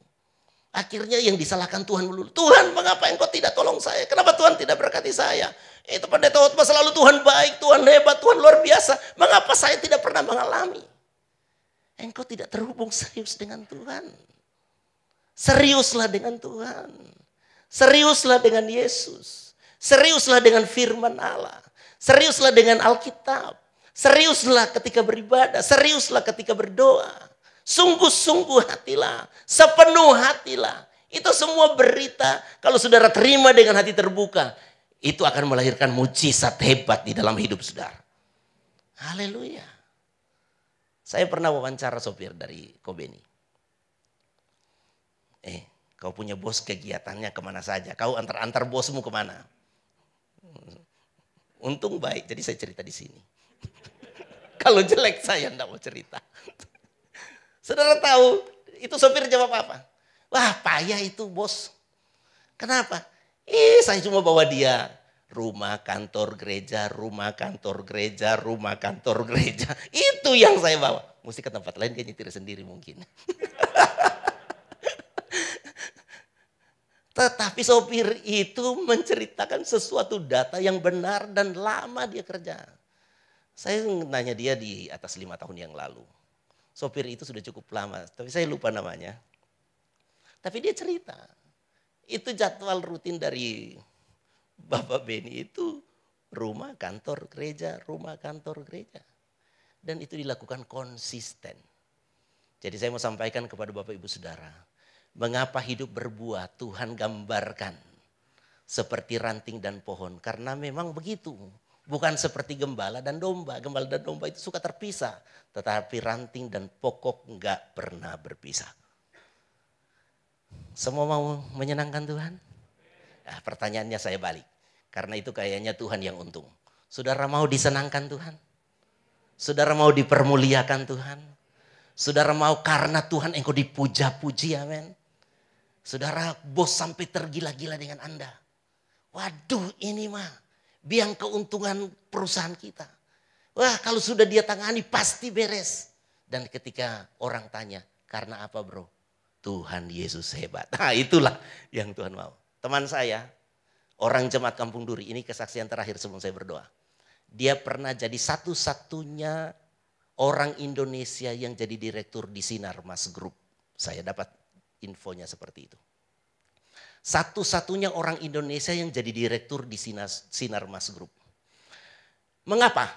Akhirnya yang disalahkan Tuhan melulu. Tuhan mengapa engkau tidak tolong saya? Kenapa Tuhan tidak berkati saya? Itu pendeta khotbah selalu Tuhan baik, Tuhan hebat, Tuhan luar biasa. Mengapa saya tidak pernah mengalami? Engkau tidak terhubung serius dengan Tuhan. Seriuslah dengan Tuhan. Seriuslah dengan Yesus. Seriuslah dengan firman Allah. Seriuslah dengan Alkitab. Seriuslah ketika beribadah. Seriuslah ketika berdoa. Sungguh-sungguh hatilah. Sepenuh hatilah. Itu semua berita. Kalau saudara terima dengan hati terbuka. Itu akan melahirkan mujizat hebat di dalam hidup saudara. Haleluya. Saya pernah wawancara sopir dari Kobeni. Kau punya bos kegiatannya kemana saja. Kau antar bosmu kemana? Untung baik, jadi saya cerita di sini. Kalau jelek saya enggak mau cerita. Saudara tahu, itu sopir jawab apa? Wah payah itu bos. Kenapa? Saya cuma bawa dia. Rumah, kantor, gereja, rumah, kantor, gereja, rumah, kantor, gereja. Itu yang saya bawa. Mesti ke tempat lain dia nyetir sendiri mungkin. Tetapi sopir itu menceritakan sesuatu data yang benar dan lama dia kerja. Saya nanya dia di atas 5 tahun yang lalu. Sopir itu sudah cukup lama, tapi saya lupa namanya. Tapi dia cerita, itu jadwal rutin dari Bapak Beni itu rumah, kantor, gereja, rumah, kantor, gereja. Dan itu dilakukan konsisten. Jadi saya mau sampaikan kepada Bapak Ibu Saudara. Mengapa hidup berbuah Tuhan gambarkan seperti ranting dan pohon. Karena memang begitu. Bukan seperti gembala dan domba. Gembala dan domba itu suka terpisah. Tetapi ranting dan pokok enggak pernah berpisah. Semua mau menyenangkan Tuhan? Nah, pertanyaannya saya balik. Karena itu kayaknya Tuhan yang untung. Saudara mau disenangkan Tuhan? Saudara mau dipermuliakan Tuhan? Saudara mau karena Tuhan engkau dipuja-puji, amin. Saudara bos sampai tergila-gila dengan Anda. Waduh ini mah biang keuntungan perusahaan kita. Wah kalau sudah dia tangani pasti beres. Dan ketika orang tanya, karena apa bro? Tuhan Yesus hebat. Nah itulah yang Tuhan mau. Teman saya, orang jemaat Kampung Duri, ini kesaksian terakhir sebelum saya berdoa. Dia pernah jadi satu-satunya orang Indonesia yang jadi direktur di Sinar Mas Group. Saya dapat infonya seperti itu. Satu-satunya orang Indonesia yang jadi direktur di Sinar Mas Group. Mengapa?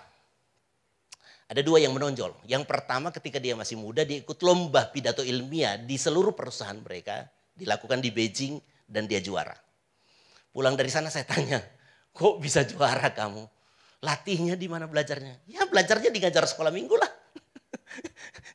Ada dua yang menonjol. Yang pertama ketika dia masih muda, dia ikut lomba pidato ilmiah di seluruh perusahaan mereka. Dilakukan di Beijing dan dia juara. Pulang dari sana saya tanya, kok bisa juara kamu? Latihnya di mana belajarnya? Ya belajarnya di ngajar sekolah minggu lah.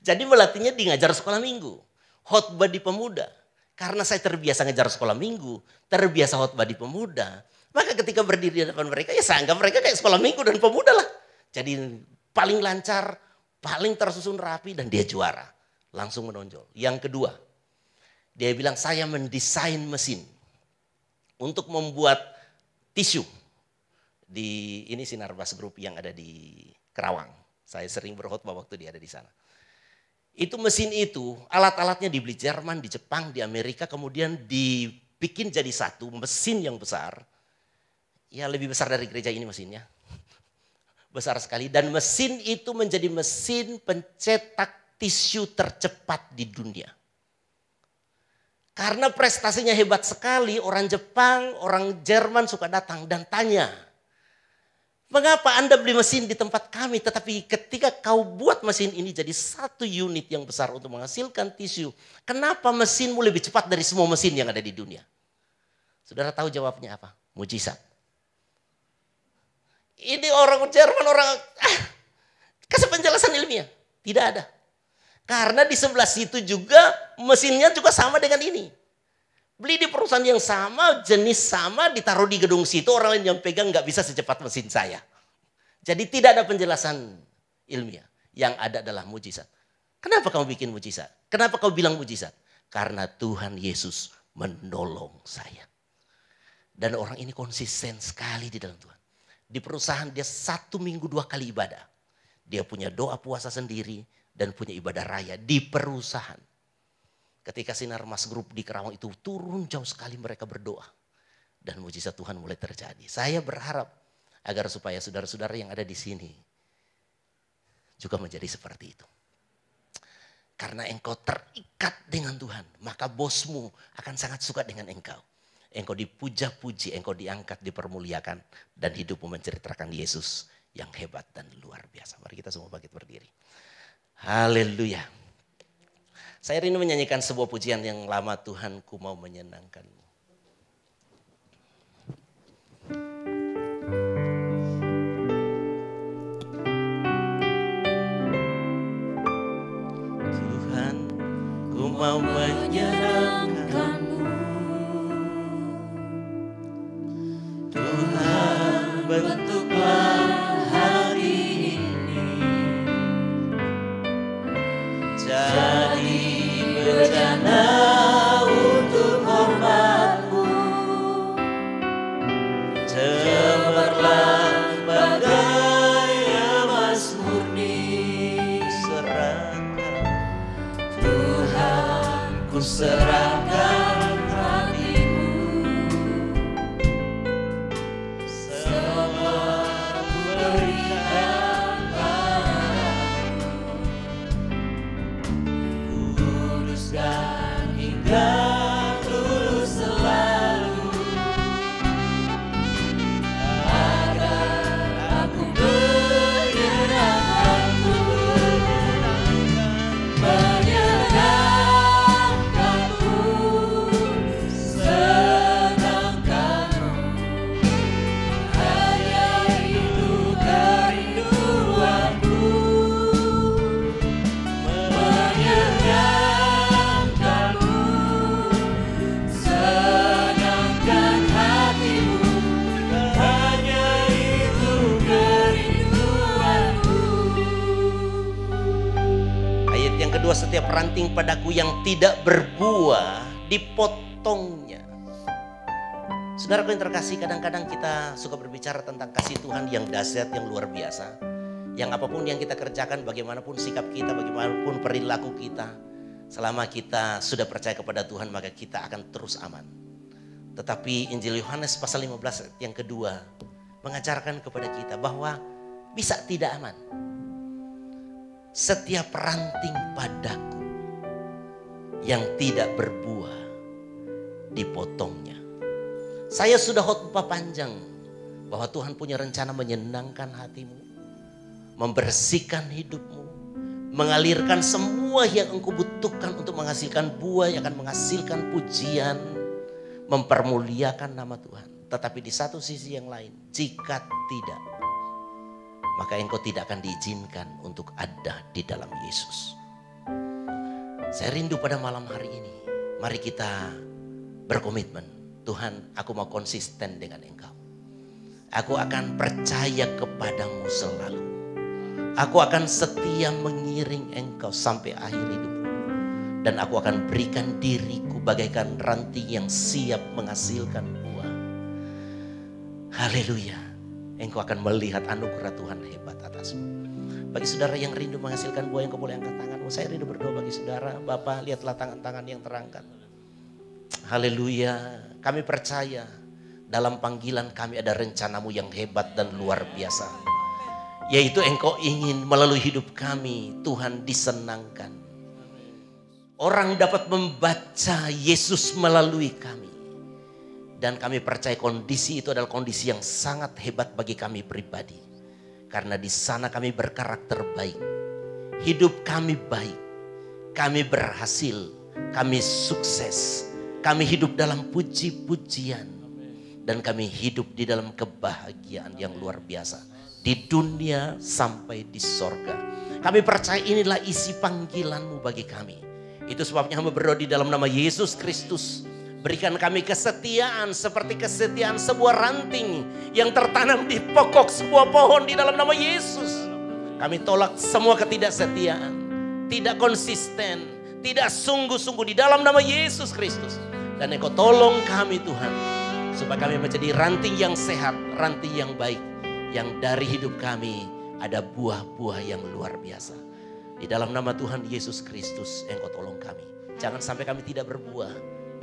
Jadi melatihnya di ngajar sekolah minggu. Khotbah di pemuda. Karena saya terbiasa ngajar sekolah minggu, terbiasa khotbah di pemuda. Maka ketika berdiri di depan mereka, ya saya anggap mereka kayak sekolah minggu dan pemuda lah. Jadi paling lancar, paling tersusun rapi dan dia juara. Langsung menonjol. Yang kedua, dia bilang saya mendesain mesin untuk membuat tisu. Di ini Sinar Mas Group yang ada di Kerawang. Saya sering berkhotbah waktu dia ada di sana. Itu mesin itu, alat-alatnya dibeli Jerman, di Jepang, di Amerika, kemudian dibikin jadi satu mesin yang besar. Ya lebih besar dari gereja ini mesinnya. Besar sekali. Dan mesin itu menjadi mesin pencetak tisu tercepat di dunia. Karena prestasinya hebat sekali, orang Jepang, orang Jerman suka datang dan tanya, mengapa Anda beli mesin di tempat kami, tetapi ketika kau buat mesin ini jadi satu unit yang besar untuk menghasilkan tisu, kenapa mesinmu lebih cepat dari semua mesin yang ada di dunia? Saudara tahu jawabnya apa? Mujizat. Ini orang Jerman, kasih penjelasan ilmiah. Tidak ada. Karena di sebelah situ juga mesinnya juga sama dengan ini. Beli di perusahaan yang sama, jenis sama, ditaruh di gedung situ, orang lain yang pegang nggak bisa secepat mesin saya. Jadi tidak ada penjelasan ilmiah. Yang ada adalah mujizat. Kenapa kamu bikin mujizat? Kenapa kau bilang mujizat? Karena Tuhan Yesus menolong saya. Dan orang ini konsisten sekali di dalam Tuhan. Di perusahaan dia 1 minggu 2 kali ibadah. Dia punya doa puasa sendiri dan punya ibadah raya di perusahaan. Ketika Sinar Mas Group di Kerawang itu turun jauh sekali mereka berdoa. Dan mujizat Tuhan mulai terjadi. Saya berharap agar supaya saudara-saudara yang ada di sini juga menjadi seperti itu. Karena engkau terikat dengan Tuhan, maka bosmu akan sangat suka dengan engkau. Engkau dipuja-puji, engkau diangkat, dipermuliakan, dan hidupmu menceritakan Yesus yang hebat dan luar biasa. Mari kita semua bangkit berdiri. Haleluya. Saya rindu menyanyikan sebuah pujian yang lama, Tuhanku mau menyenangkanmu. Tuhanku mau menyenangkanmu. Tuhan bentuklah hati ini jadi bejana untuk hormat-Mu. Cemerlang bagai emas murni, serahkan Tuhan, ku serahkan hatiku. Semua ku berikan padamu. Kuduskan hingga tulus selalu, agar aku menyenangkan-Mu, menyenangkan-Mu, senangkan-Mu. Hanya itu kerinduanku, menyenangkan-Mu, senangkan hatimu. Hanya itu kerinduanku. Ayat yang kedua, setiap ranting padaku yang tidak berbuah dipotongnya. Saudaraku yang terkasih, kadang-kadang kita suka berbicara tentang kasih Tuhan yang dahsyat, yang luar biasa. Yang apapun yang kita kerjakan, bagaimanapun sikap kita, bagaimanapun perilaku kita, selama kita sudah percaya kepada Tuhan, maka kita akan terus aman. Tetapi Injil Yohanes pasal 15 ayat yang kedua mengajarkan kepada kita bahwa bisa tidak aman. Setiap ranting padaku yang tidak berbuah dipotongnya. Saya sudah khotbah panjang bahwa Tuhan punya rencana menyenangkan hatimu, membersihkan hidupmu, mengalirkan semua yang engkau butuhkan untuk menghasilkan buah yang akan menghasilkan pujian, mempermuliakan nama Tuhan. Tetapi di satu sisi yang lain, jika tidak, maka engkau tidak akan diizinkan untuk ada di dalam Yesus. Saya rindu pada malam hari ini, mari kita berkomitmen. Tuhan, aku mau konsisten dengan Engkau. Aku akan percaya kepadamu selalu. Aku akan setia mengiring Engkau sampai akhir hidupku. Dan aku akan berikan diriku bagaikan ranting yang siap menghasilkan buah. Haleluya. Engkau akan melihat anugerah Tuhan hebat atasmu. Bagi saudara yang rindu menghasilkan buah, yang kau boleh angkat tanganmu. Saya rindu berdoa bagi saudara. Bapak, lihatlah tangan-tangan yang terangkat. Haleluya. Kami percaya dalam panggilan kami ada rencanamu yang hebat dan luar biasa. Yaitu engkau ingin melalui hidup kami Tuhan disenangkan. Orang dapat membaca Yesus melalui kami. Dan kami percaya kondisi itu adalah kondisi yang sangat hebat bagi kami pribadi. Karena di sana kami berkarakter baik. Hidup kami baik. Kami berhasil. Kami sukses. Kami hidup dalam puji-pujian. Dan kami hidup di dalam kebahagiaan yang luar biasa. Di dunia sampai di sorga. Kami percaya inilah isi panggilanmu bagi kami. Itu sebabnya kami berdoa di dalam nama Yesus Kristus. Berikan kami kesetiaan seperti kesetiaan sebuah ranting yang tertanam di pokok sebuah pohon di dalam nama Yesus. Kami tolak semua ketidaksetiaan. Tidak konsisten. Tidak sungguh-sungguh di dalam nama Yesus Kristus. Dan Engkau tolong kami Tuhan. Supaya kami menjadi ranting yang sehat, ranting yang baik. Yang dari hidup kami ada buah-buah yang luar biasa. Di dalam nama Tuhan Yesus Kristus Engkau tolong kami. Jangan sampai kami tidak berbuah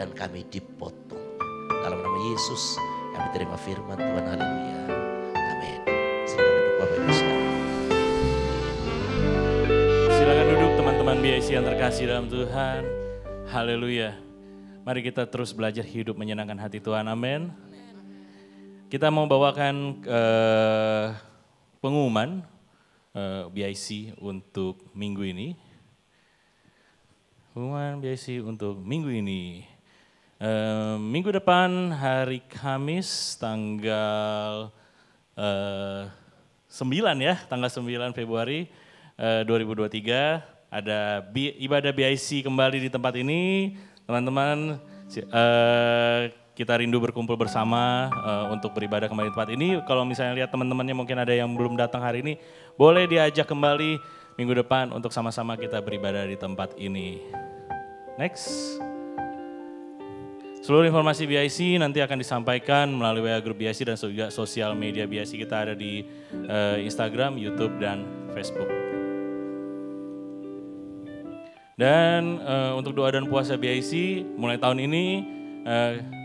dan kami dipotong. Dalam nama Yesus kami terima firman Tuhan. Haleluya. Amin. Silakan duduk Bapak Ibu Saudara. Silakan duduk teman-teman BIC yang terkasih dalam Tuhan. Haleluya. Mari kita terus belajar hidup menyenangkan hati Tuhan. Amin. Kita mau bawakan pengumuman BIC untuk minggu ini. Pengumuman BIC untuk minggu ini. Minggu depan hari Kamis tanggal 9 ya, tanggal 9 Februari 2023 ada ibadah BIC kembali di tempat ini. Teman-teman, kita rindu berkumpul bersama untuk beribadah kembali di tempat ini. Kalau misalnya lihat teman-temannya mungkin ada yang belum datang hari ini, boleh diajak kembali minggu depan untuk sama-sama kita beribadah di tempat ini. Next. Seluruh informasi BIC nanti akan disampaikan melalui WA Grup BIC dan juga sosial media BIC kita ada di Instagram, YouTube, dan Facebook. Dan untuk doa dan puasa BIC mulai tahun ini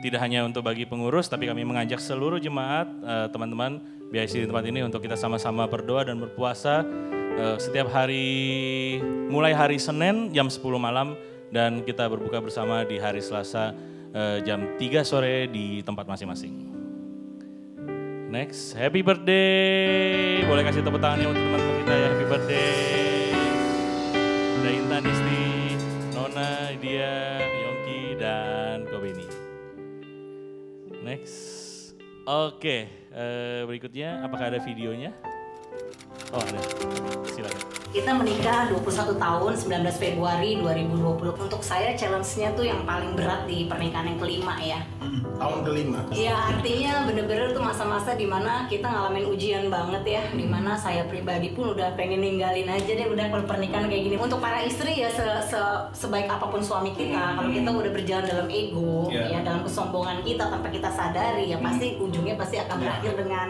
tidak hanya untuk bagi pengurus, tapi kami mengajak seluruh jemaat, teman-teman BIC di tempat ini untuk kita sama-sama berdoa dan berpuasa setiap hari, mulai hari Senin jam 10 malam dan kita berbuka bersama di hari Selasa jam 3 sore di tempat masing-masing. Next, happy birthday. Boleh kasih tepuk tangannya untuk teman-teman kita ya, happy birthday. Ada Intan Isti, Nona, Dia, Yongki, dan Kobeni. Next. Oke, berikutnya apakah ada videonya? Oh ada, silakan. Kita menikah 21 tahun 19 Februari 2020. Untuk saya challenge-nya tuh yang paling berat di pernikahan yang kelima ya. Tahun kelima. Iya, artinya bener-bener tuh masa-masa dimana kita ngalamin ujian banget ya. Dimana saya pribadi pun udah pengen ninggalin aja deh udah pernikahan kayak gini. Untuk para istri ya sebaik apapun suami kita, kalau kita udah berjalan dalam ego, ya dalam kesombongan kita tanpa kita sadari, ya pasti ujungnya pasti akan berakhir dengan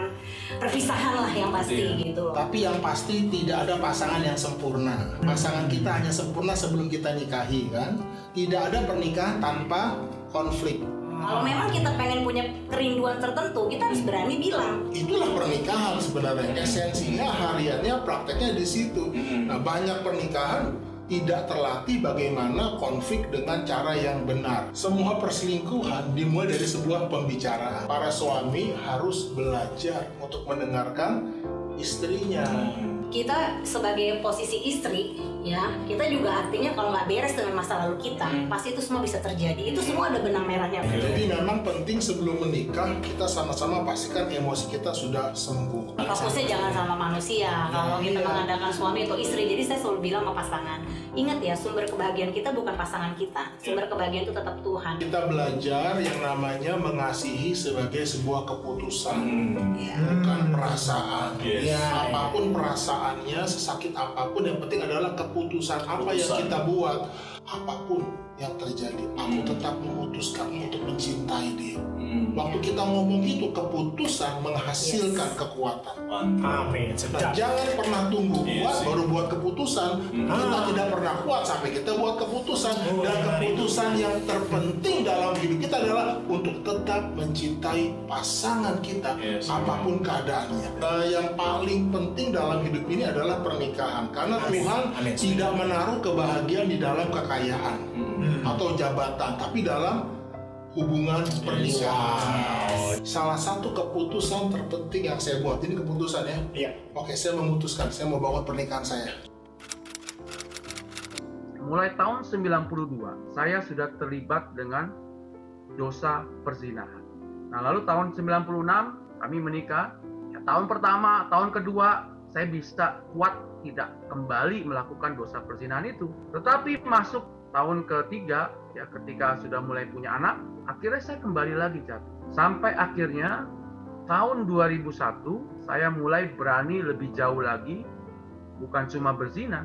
perpisahan lah yang pasti gitu. Tapi yang pasti tidak ada pasangan yang sempurna. Pasangan kita hanya sempurna sebelum kita nikahi kan. Tidak ada pernikahan tanpa konflik. Kalau memang kita pengen punya kerinduan tertentu, kita harus berani bilang. Itulah pernikahan sebenarnya. Esensinya, hariannya, prakteknya di situ. Nah, banyak pernikahan tidak terlatih bagaimana konflik dengan cara yang benar. Semua perselingkuhan dimulai dari sebuah pembicaraan. Para suami harus belajar untuk mendengarkan istrinya. Kita sebagai posisi istri, ya, kita juga artinya kalau nggak beres dengan masa lalu kita, pasti itu semua bisa terjadi. Itu semua ada benang merahnya. Jadi memang penting sebelum menikah kita sama-sama pastikan emosi kita sudah sembuh. Fokusnya jangan sama manusia. Kalau kita mengandalkan suami atau istri, jadi saya selalu bilang sama pasangan, ingat ya, sumber kebahagiaan kita bukan pasangan kita. Sumber kebahagiaan itu tetap Tuhan. Kita belajar yang namanya mengasihi sebagai sebuah keputusan, bukan perasaan. Apapun perasaannya, sesakit apapun, yang penting adalah keputusan apa yang kita buat. Apapun yang terjadi, aku tetap memutuskan untuk mencintai dia. Waktu kita ngomong itu, keputusan menghasilkan kekuatan. Amin. Nah, jangan pernah tunggu kuat baru buat keputusan. Kita tidak pernah kuat sampai kita buat keputusan. Dan keputusan yang terpenting dalam hidup kita adalah untuk tetap mencintai pasangan kita, apapun keadaannya. Yang paling penting dalam hidup ini adalah pernikahan, karena Tuhan tidak menaruh kebahagiaan di dalam kekayaan atau jabatan, tapi dalam hubungan pernikahan. Salah satu keputusan terpenting yang saya buat, ini keputusan ya. Iya. Oke, saya memutuskan, saya mau bangun pernikahan saya. Mulai tahun 92, saya sudah terlibat dengan dosa perzinahan. Nah, lalu tahun 96 kami menikah. Ya, tahun pertama, tahun kedua saya bisa kuat tidak kembali melakukan dosa perzinahan itu. Tetapi masuk tahun ketiga, ya ketika sudah mulai punya anak, akhirnya saya kembali lagi jatuh. Sampai akhirnya tahun 2001 saya mulai berani lebih jauh lagi, bukan cuma berzina,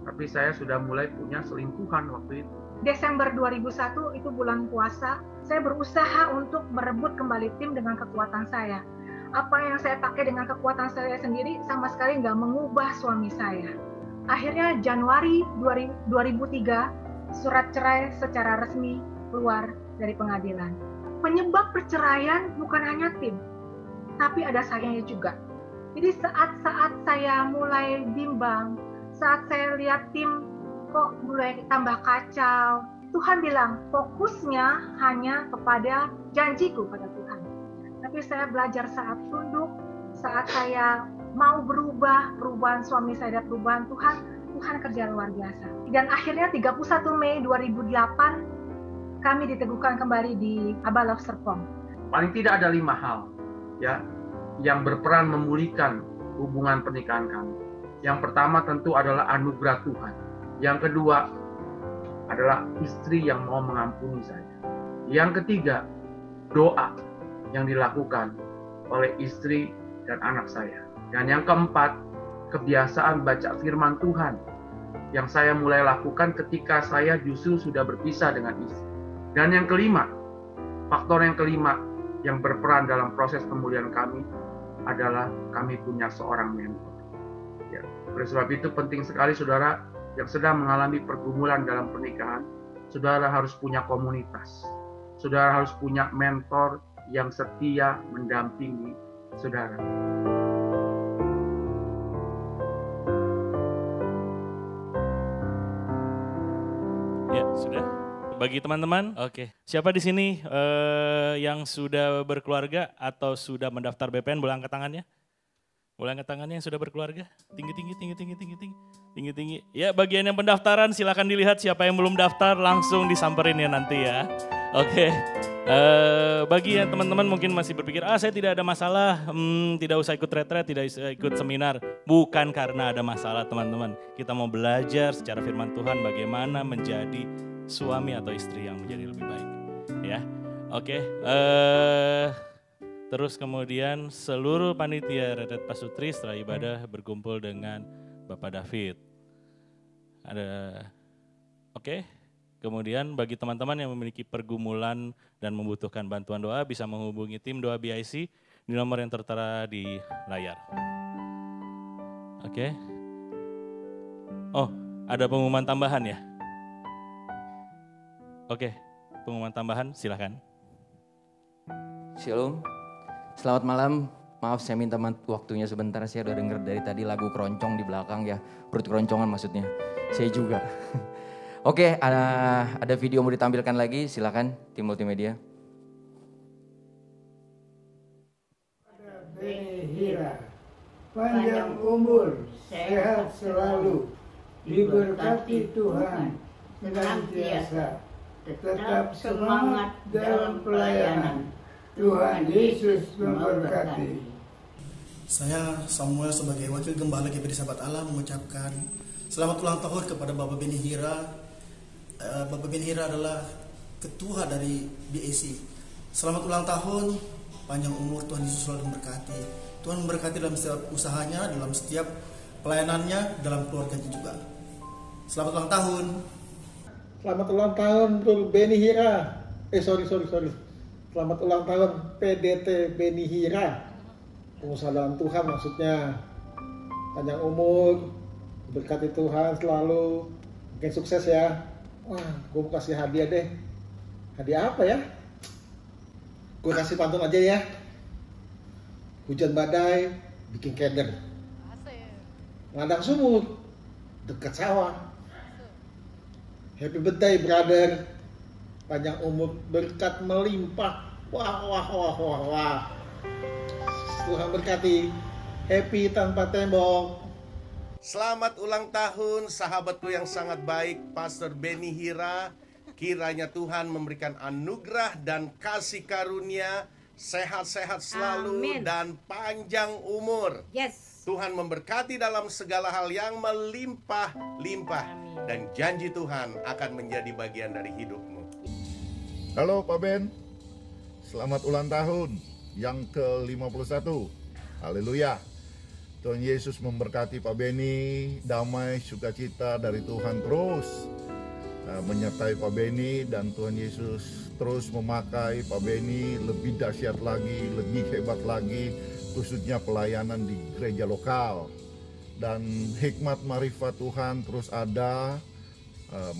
tapi saya sudah mulai punya selingkuhan waktu itu. Desember 2001 itu bulan puasa, saya berusaha untuk merebut kembali tim dengan kekuatan saya. Apa yang saya pakai dengan kekuatan saya sendiri sama sekali nggak mengubah suami saya. Akhirnya Januari 2003, surat cerai secara resmi keluar dari pengadilan. Penyebab perceraian bukan hanya tim, tapi ada sayanya juga. Jadi saat-saat saya mulai bimbang, saat saya lihat tim kok mulai tambah kacau, Tuhan bilang fokusnya hanya kepada janjiku pada Tuhan. Tapi saya belajar saat tunduk, saat saya mau berubah, perubahan suami saya dan perubahan Tuhan kerja luar biasa. Dan akhirnya 31 Mei 2008 kami diteguhkan kembali di Abba Love Serpong. Paling tidak ada 5 hal ya yang berperan memulihkan hubungan pernikahan kami. Yang pertama tentu adalah anugerah Tuhan. Yang kedua adalah istri yang mau mengampuni saya. Yang ketiga, doa yang dilakukan oleh istri dan anak saya. Dan yang keempat, kebiasaan baca firman Tuhan yang saya mulai lakukan ketika saya justru sudah berpisah dengan istri. Dan yang kelima, faktor yang kelima yang berperan dalam proses pemulihan kami adalah kami punya seorang mentor. Ya, oleh sebab itu penting sekali saudara yang sedang mengalami pergumulan dalam pernikahan, saudara harus punya komunitas. Saudara harus punya mentor yang setia mendampingi saudara. Ya, sudah. Bagi teman-teman, oke. Siapa di sini yang sudah berkeluarga atau sudah mendaftar BPN, boleh angkat tangannya? Boleh angkat tangannya yang sudah berkeluarga? Tinggi. Ya, bagian yang pendaftaran silakan dilihat, siapa yang belum daftar langsung disamperin ya nanti ya. Oke. Bagi yang teman-teman mungkin masih berpikir, saya tidak ada masalah, tidak usah ikut retret, tidak usah ikut seminar. Bukan karena ada masalah teman-teman. Kita mau belajar secara firman Tuhan bagaimana menjadi suami atau istri yang menjadi lebih baik. Ya, oke. Terus kemudian seluruh panitia Retret Pasutri setelah ibadah berkumpul dengan Bapak David. Oke. Kemudian bagi teman-teman yang memiliki pergumulan dan membutuhkan bantuan doa bisa menghubungi tim doa BIC di nomor yang tertera di layar. Oke. Oh, ada pengumuman tambahan ya? Oke, pengumuman tambahan silakan. Shalom, selamat malam Maaf saya minta waktunya sebentar, saya udah denger dari tadi lagu keroncong di belakang ya. Perut keroncongan maksudnya, saya juga. Oke, ada video mau ditampilkan lagi, silakan tim multimedia. Beni Hira, panjang umur, sehat selalu, diberkati Tuhan, senantiasa, tetap semangat dalam pelayanan. Tuhan Yesus memberkati. Saya Samuel sebagai Wakil Gembala GBD Sahabat Allah mengucapkan selamat ulang tahun kepada Bapak Beni Hira. Bapak Beni Hira adalah ketua dari BAC. Selamat ulang tahun, panjang umur, Tuhan Yesus selalu memberkati. Tuhan memberkati dalam setiap usahanya, dalam setiap pelayanannya, dalam keluarganya juga. Selamat ulang tahun. Selamat ulang tahun untuk Beni Hira. Sorry. Selamat ulang tahun PDT Beni Hira. Pengusaha dalam Tuhan maksudnya. Panjang umur, berkati Tuhan selalu. Makin sukses ya. Wah, gue mau kasih hadiah deh. Hadiah apa ya? Gue kasih pantun aja ya. Hujan badai bikin keder. Ngadang sumur dekat sawah. Happy birthday brother. Panjang umur, berkat melimpah. Wah. Tuhan berkati. Happy tanpa tembok. Selamat ulang tahun sahabatku yang sangat baik, Pastor Beni Hira. Kiranya Tuhan memberikan anugerah dan kasih karunia, sehat-sehat selalu. Amin. Dan panjang umur. Yes. Tuhan memberkati dalam segala hal yang melimpah-limpah. Dan janji Tuhan akan menjadi bagian dari hidupmu. Halo Pak Ben, selamat ulang tahun yang ke-51. Haleluya. Tuhan Yesus memberkati Pak Beni, damai, sukacita dari Tuhan terus menyertai Pak Beni, dan Tuhan Yesus terus memakai Pak Beni lebih dahsyat lagi, lebih hebat lagi, khususnya pelayanan di gereja lokal. Dan hikmat marifat Tuhan terus ada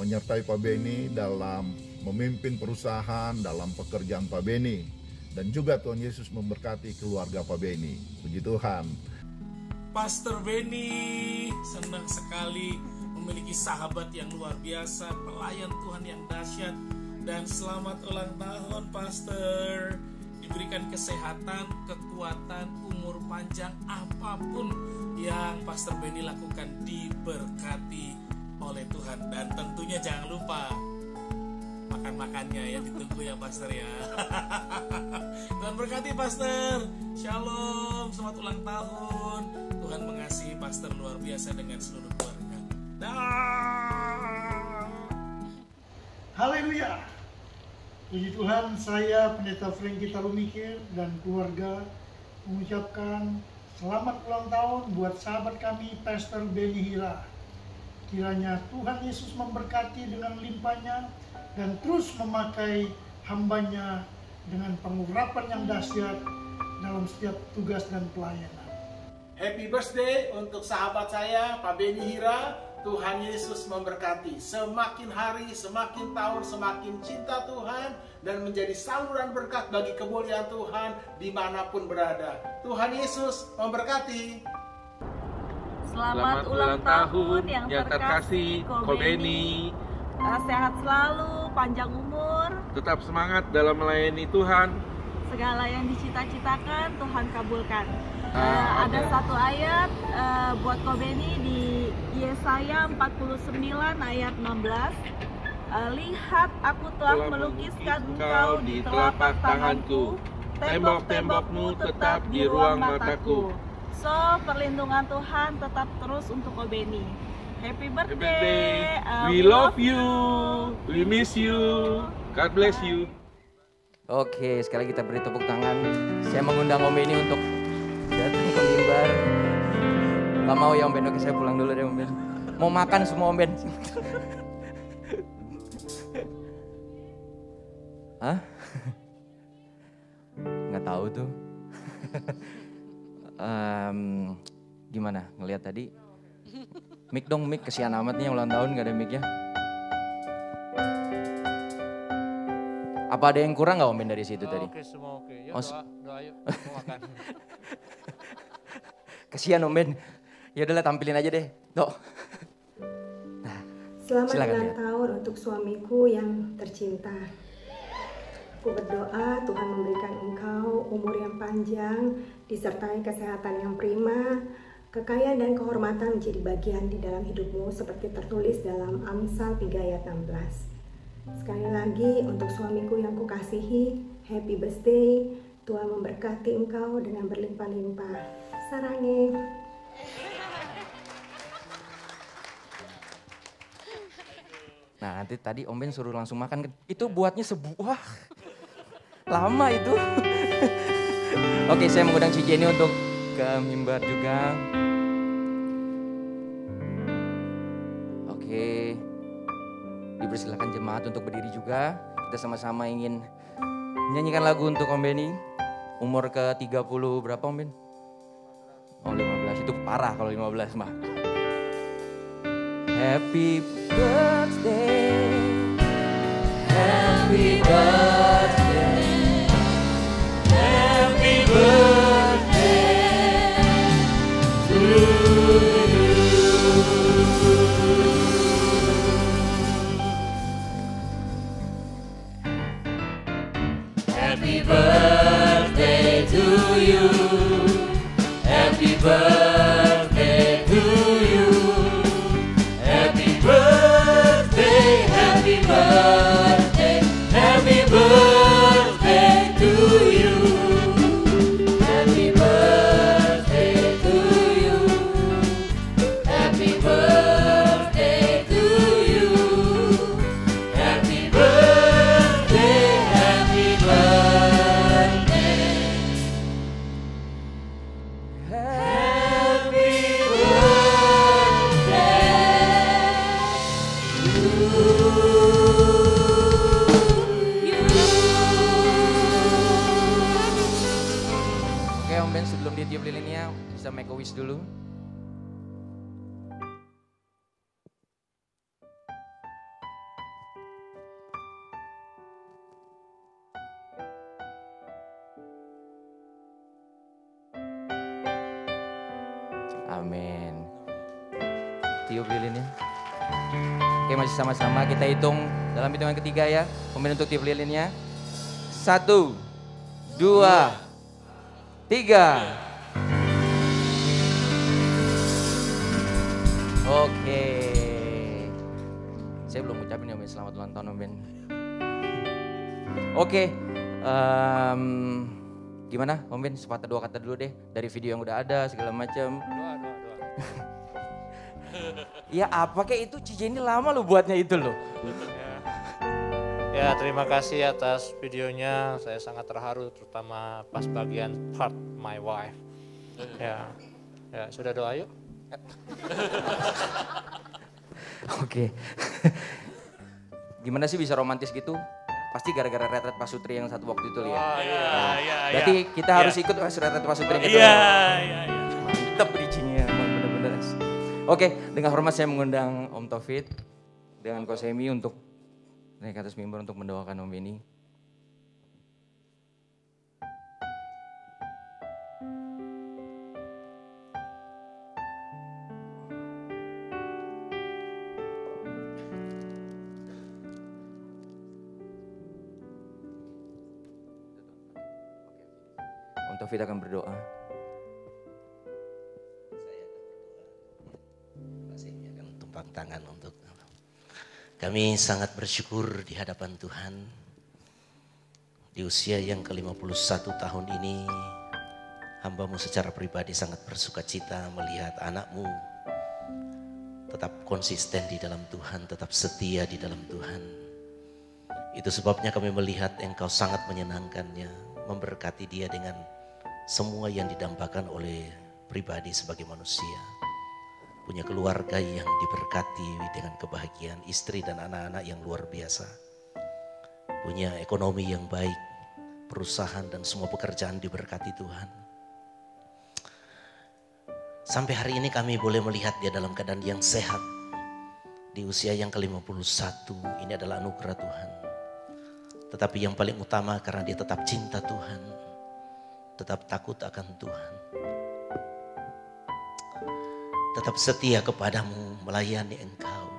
menyertai Pak Beni dalam memimpin perusahaan, dalam pekerjaan Pak Beni. Dan juga Tuhan Yesus memberkati keluarga Pak Beni. Puji Tuhan. Pastor Beni senang sekali memiliki sahabat yang luar biasa, pelayan Tuhan yang dahsyat. Dan selamat ulang tahun Pastor. Diberikan kesehatan, kekuatan, umur panjang, apapun yang Pastor Beni lakukan diberkati oleh Tuhan. Dan tentunya jangan lupa makan-makannya ya, ditunggu ya Pastor ya. Tuhan berkati Pastor. Shalom, selamat ulang tahun. Tuhan mengasihi Pastor luar biasa dengan seluruh keluarga. Haleluya. Puji Tuhan, saya Pendeta Franky Tarumikir dan keluarga mengucapkan selamat ulang tahun buat sahabat kami Pastor Beni Hira. Kiranya Tuhan Yesus memberkati dengan limpahnya dan terus memakai hambanya dengan pengurapan yang dahsyat dalam setiap tugas dan pelayanan. Happy birthday untuk sahabat saya, Pak Beni Hira. Tuhan Yesus memberkati. Semakin hari, semakin tahun, semakin cinta Tuhan dan menjadi saluran berkat bagi kemuliaan Tuhan dimanapun berada. Tuhan Yesus memberkati. Selamat ulang tahun yang terkasih Ko Beni. Sehat selalu, panjang umur. Tetap semangat dalam melayani Tuhan. Segala yang dicita-citakan Tuhan kabulkan. Ada satu ayat buat Ko Beni di Yesaya 49 ayat 16. Lihat aku telah melukiskan engkau di telapak tanganku, tembok-tembokmu tetap di ruang mataku. So, perlindungan Tuhan tetap terus untuk Ko Beni. Happy birthday. We love you. We miss you. God bless you. Oke, sekali kita beri tepuk tangan. Saya mengundang Om Beni untuk datang ke mimbar. Gak mau ya Om Ben, oke saya pulang dulu deh Om Ben. Mau makan semua Om Ben. Hah? Nggak tahu tuh. Gimana ngelihat tadi? Mic dong, mic, kesian amat nih yang ulang tahun gak ada mic-nya. Apa ada yang kurang gak Om Ben dari situ tadi? Oke, semua oke. Yuk, Oh, doa yuk. Kasihan Om Ben. Ya udahlah tampilin aja deh. Dok. Selamat Silakan, ulang ya. tahun untuk suamiku yang tercinta. Aku berdoa Tuhan memberikan engkau umur yang panjang, disertai kesehatan yang prima, kekayaan dan kehormatan menjadi bagian di dalam hidupmu seperti tertulis dalam Amsal 3 ayat 16. Sekali lagi untuk suamiku yang kukasihi, happy birthday. Tuhan memberkati engkau dengan berlimpah-limpah. Sarange. Nah nanti tadi Om Ben suruh langsung makan. Itu buatnya sebuah. Lama itu. Oke, saya mengundang Cici ini untuk ke mimbar juga. Oke. Dipersilakan jemaat untuk berdiri juga. Kita sama-sama ingin menyanyikan lagu untuk Om Benny. Umur ke 30 berapa Om Ben? Oh 15, itu parah kalau 15 mah. Happy birthday, happy birthday, happy birthday to you. Happy birthday to you, happy birthday to you. Happy birthday, happy birthday, happy birthday to you. Happy birthday to you. Happy birthday to you. Happy birthday, happy birthday. Happy Oke Om Ben, sebelum ditiup lilinnya bisa make a wish dulu. Amin. Tiup lilinnya. Oke, masih sama-sama kita hitung dalam hitungan ketiga ya. Om Ben untuk tiup lilinnya. 1, 2, 3. Oke. Saya belum ucapin ya Om Ben, selamat ulang tahun Om Ben. Oke. Gimana Om Ben, sepatah dua kata dulu deh. Dari video yang udah ada segala macam. Doa. Ya apa kayak itu Cici ini lama lo buatnya itu loh. Ya terima kasih atas videonya, saya sangat terharu terutama pas bagian part my wife. Ya sudah doa yuk. Oke. Gimana sih bisa romantis gitu? Pasti gara-gara retret Pak Sutri yang satu waktu itu ya. Oh iya. Berarti kita harus ikut retret Pak Sutri gitu. Iya. Mantep bridging-nya, bener-bener. Oke, dengan hormat saya mengundang Om Taufik dengan Kosemi untuk naik ke atas mimbar untuk mendoakan Om Benny. Om Taufik akan berdoa. Tumpang tangan untuk kami sangat bersyukur di hadapan Tuhan. Di usia yang ke-51 tahun ini, hamba-Mu secara pribadi sangat bersuka cita melihat anak-Mu tetap konsisten di dalam Tuhan, tetap setia di dalam Tuhan. Itu sebabnya kami melihat Engkau sangat menyenangkannya, memberkati dia dengan semua yang didambakan oleh pribadi sebagai manusia. Punya keluarga yang diberkati dengan kebahagiaan, istri dan anak-anak yang luar biasa. Punya ekonomi yang baik, perusahaan dan semua pekerjaan diberkati Tuhan. Sampai hari ini kami boleh melihat dia dalam keadaan yang sehat. Di usia yang ke-51, ini adalah anugerah Tuhan. Tetapi yang paling utama karena dia tetap cinta Tuhan. tetap takut akan Tuhan. Tetap setia kepadamu, melayani Engkau.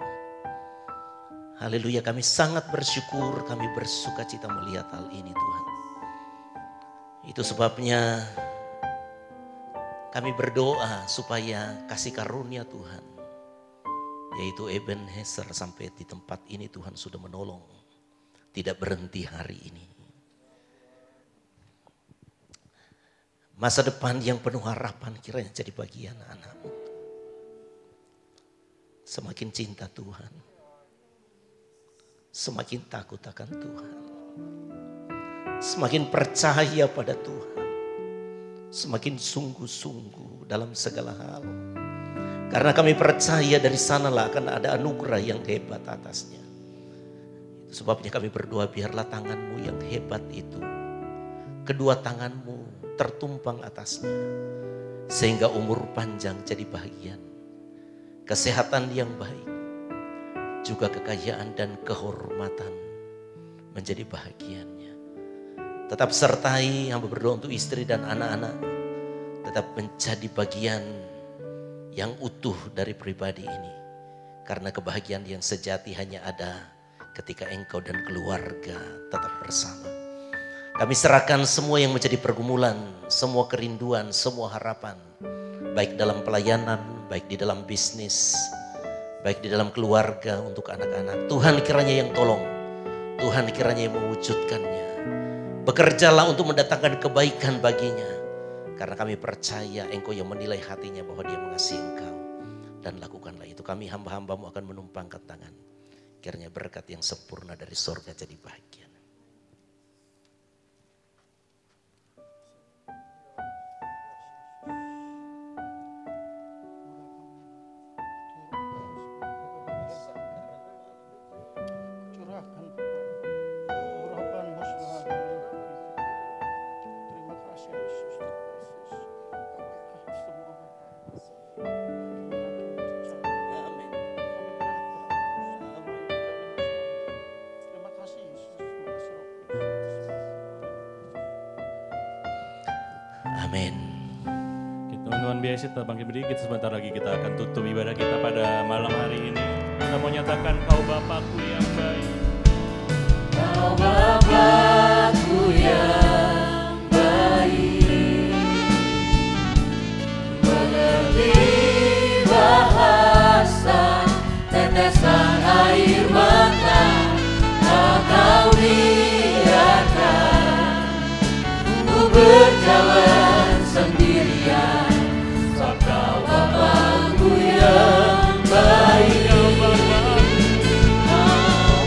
Haleluya, kami sangat bersyukur, kami bersuka cita melihat hal ini Tuhan. Itu sebabnya kami berdoa supaya kasih karunia Tuhan, yaitu Ebenezer sampai di tempat ini Tuhan sudah menolong. Tidak berhenti hari ini. Masa depan yang penuh harapan kiranya jadi bagian anak-Mu. Semakin cinta Tuhan, semakin takut akan Tuhan, semakin percaya pada Tuhan, semakin sungguh-sungguh dalam segala hal. Karena kami percaya dari sanalah akan ada anugerah yang hebat atasnya. Itu sebabnya kami berdoa, biarlah tangan-Mu yang hebat itu, kedua tangan-Mu tertumpang atasnya, sehingga umur panjang jadi bahagian, kesehatan yang baik, juga kekayaan dan kehormatan menjadi bahagiannya. Tetap sertai, hamba berdoa untuk istri dan anak-anak, tetap menjadi bagian yang utuh dari pribadi ini. Karena kebahagiaan yang sejati hanya ada ketika engkau dan keluarga tetap bersama. Kami serahkan semua yang menjadi pergumulan, semua kerinduan, semua harapan, baik dalam pelayanan, baik di dalam bisnis, baik di dalam keluarga untuk anak-anak. Tuhan kiranya yang tolong, Tuhan kiranya yang mewujudkannya. Bekerjalah untuk mendatangkan kebaikan baginya. Karena kami percaya Engkau yang menilai hatinya bahwa dia mengasihi Engkau. Dan lakukanlah itu. Kami hamba-hambamu akan menumpangkan tangan. Kiranya berkat yang sempurna dari surga jadi bahagian. Amin. Teman-teman biasa kita bangkit berdiri, kita sebentar lagi kita akan tutup ibadah kita pada malam hari ini. Kita mau nyatakan Kau Bapakku yang baik. Kau Bapakku yang baik, mengerti bahasa tetesan air mata, tak Kau biarkan ku berjalan sendirian. Sebab Kau Bapakku yang baik,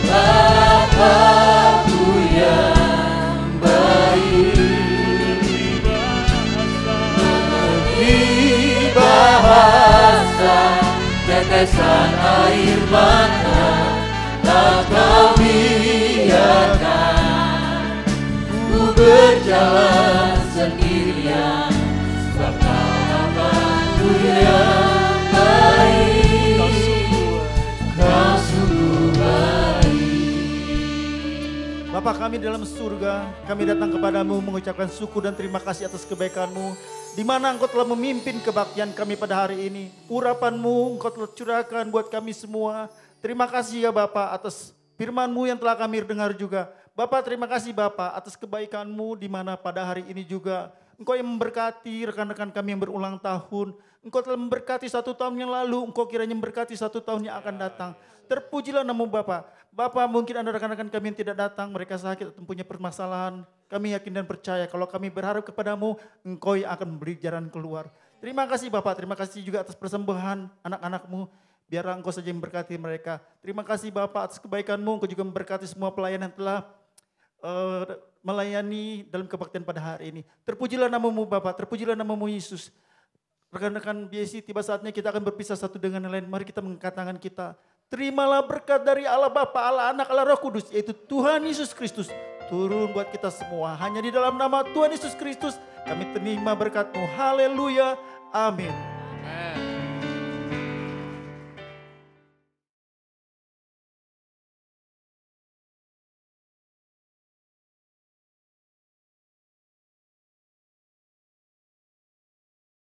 Kau Bapakku yang baik, mengerti bahasa tetesan air mata, tak Kau biarkan ku berjalan sendirian. Sebab Kau Bapakku yang baik, Kau sungguh baik. Bapa kami dalam surga, kami datang kepadamu mengucapkan syukur dan terima kasih atas kebaikan-Mu, di mana Engkau telah memimpin kebaktian kami pada hari ini. Urapan-Mu Engkau telah curahkan buat kami semua. Terima kasih ya Bapa atas firman-Mu yang telah kami dengar juga. Bapa, terima kasih Bapa atas kebaikan-Mu, di mana pada hari ini juga Engkau yang memberkati rekan-rekan kami yang berulang tahun. Engkau telah memberkati 1 tahun yang lalu, Engkau kiranya memberkati 1 tahun yang akan datang. Terpujilah nama Bapa. Bapa, mungkin ada rekan-rekan kami yang tidak datang, mereka sakit atau punya permasalahan. Kami yakin dan percaya kalau kami berharap kepadamu, Engkau yang akan memberi jalan keluar. Terima kasih Bapa, terima kasih juga atas persembahan anak-anak-Mu. Biarlah Engkau saja yang memberkati mereka. Terima kasih Bapa atas kebaikan-Mu, Engkau juga memberkati semua pelayan yang telah melayani dalam kebaktian pada hari ini. Terpujilah nama-Mu Bapa, terpujilah nama-Mu Yesus. Rekan-rekan BSC, tiba saatnya kita akan berpisah satu dengan yang lain. Mari kita mengangkat tangan kita. Terimalah berkat dari Allah Bapa, Allah Anak, Allah Roh Kudus, yaitu Tuhan Yesus Kristus. Turun buat kita semua. Hanya di dalam nama Tuhan Yesus Kristus kami terima berkat-Mu. Haleluya. Amin. Amen.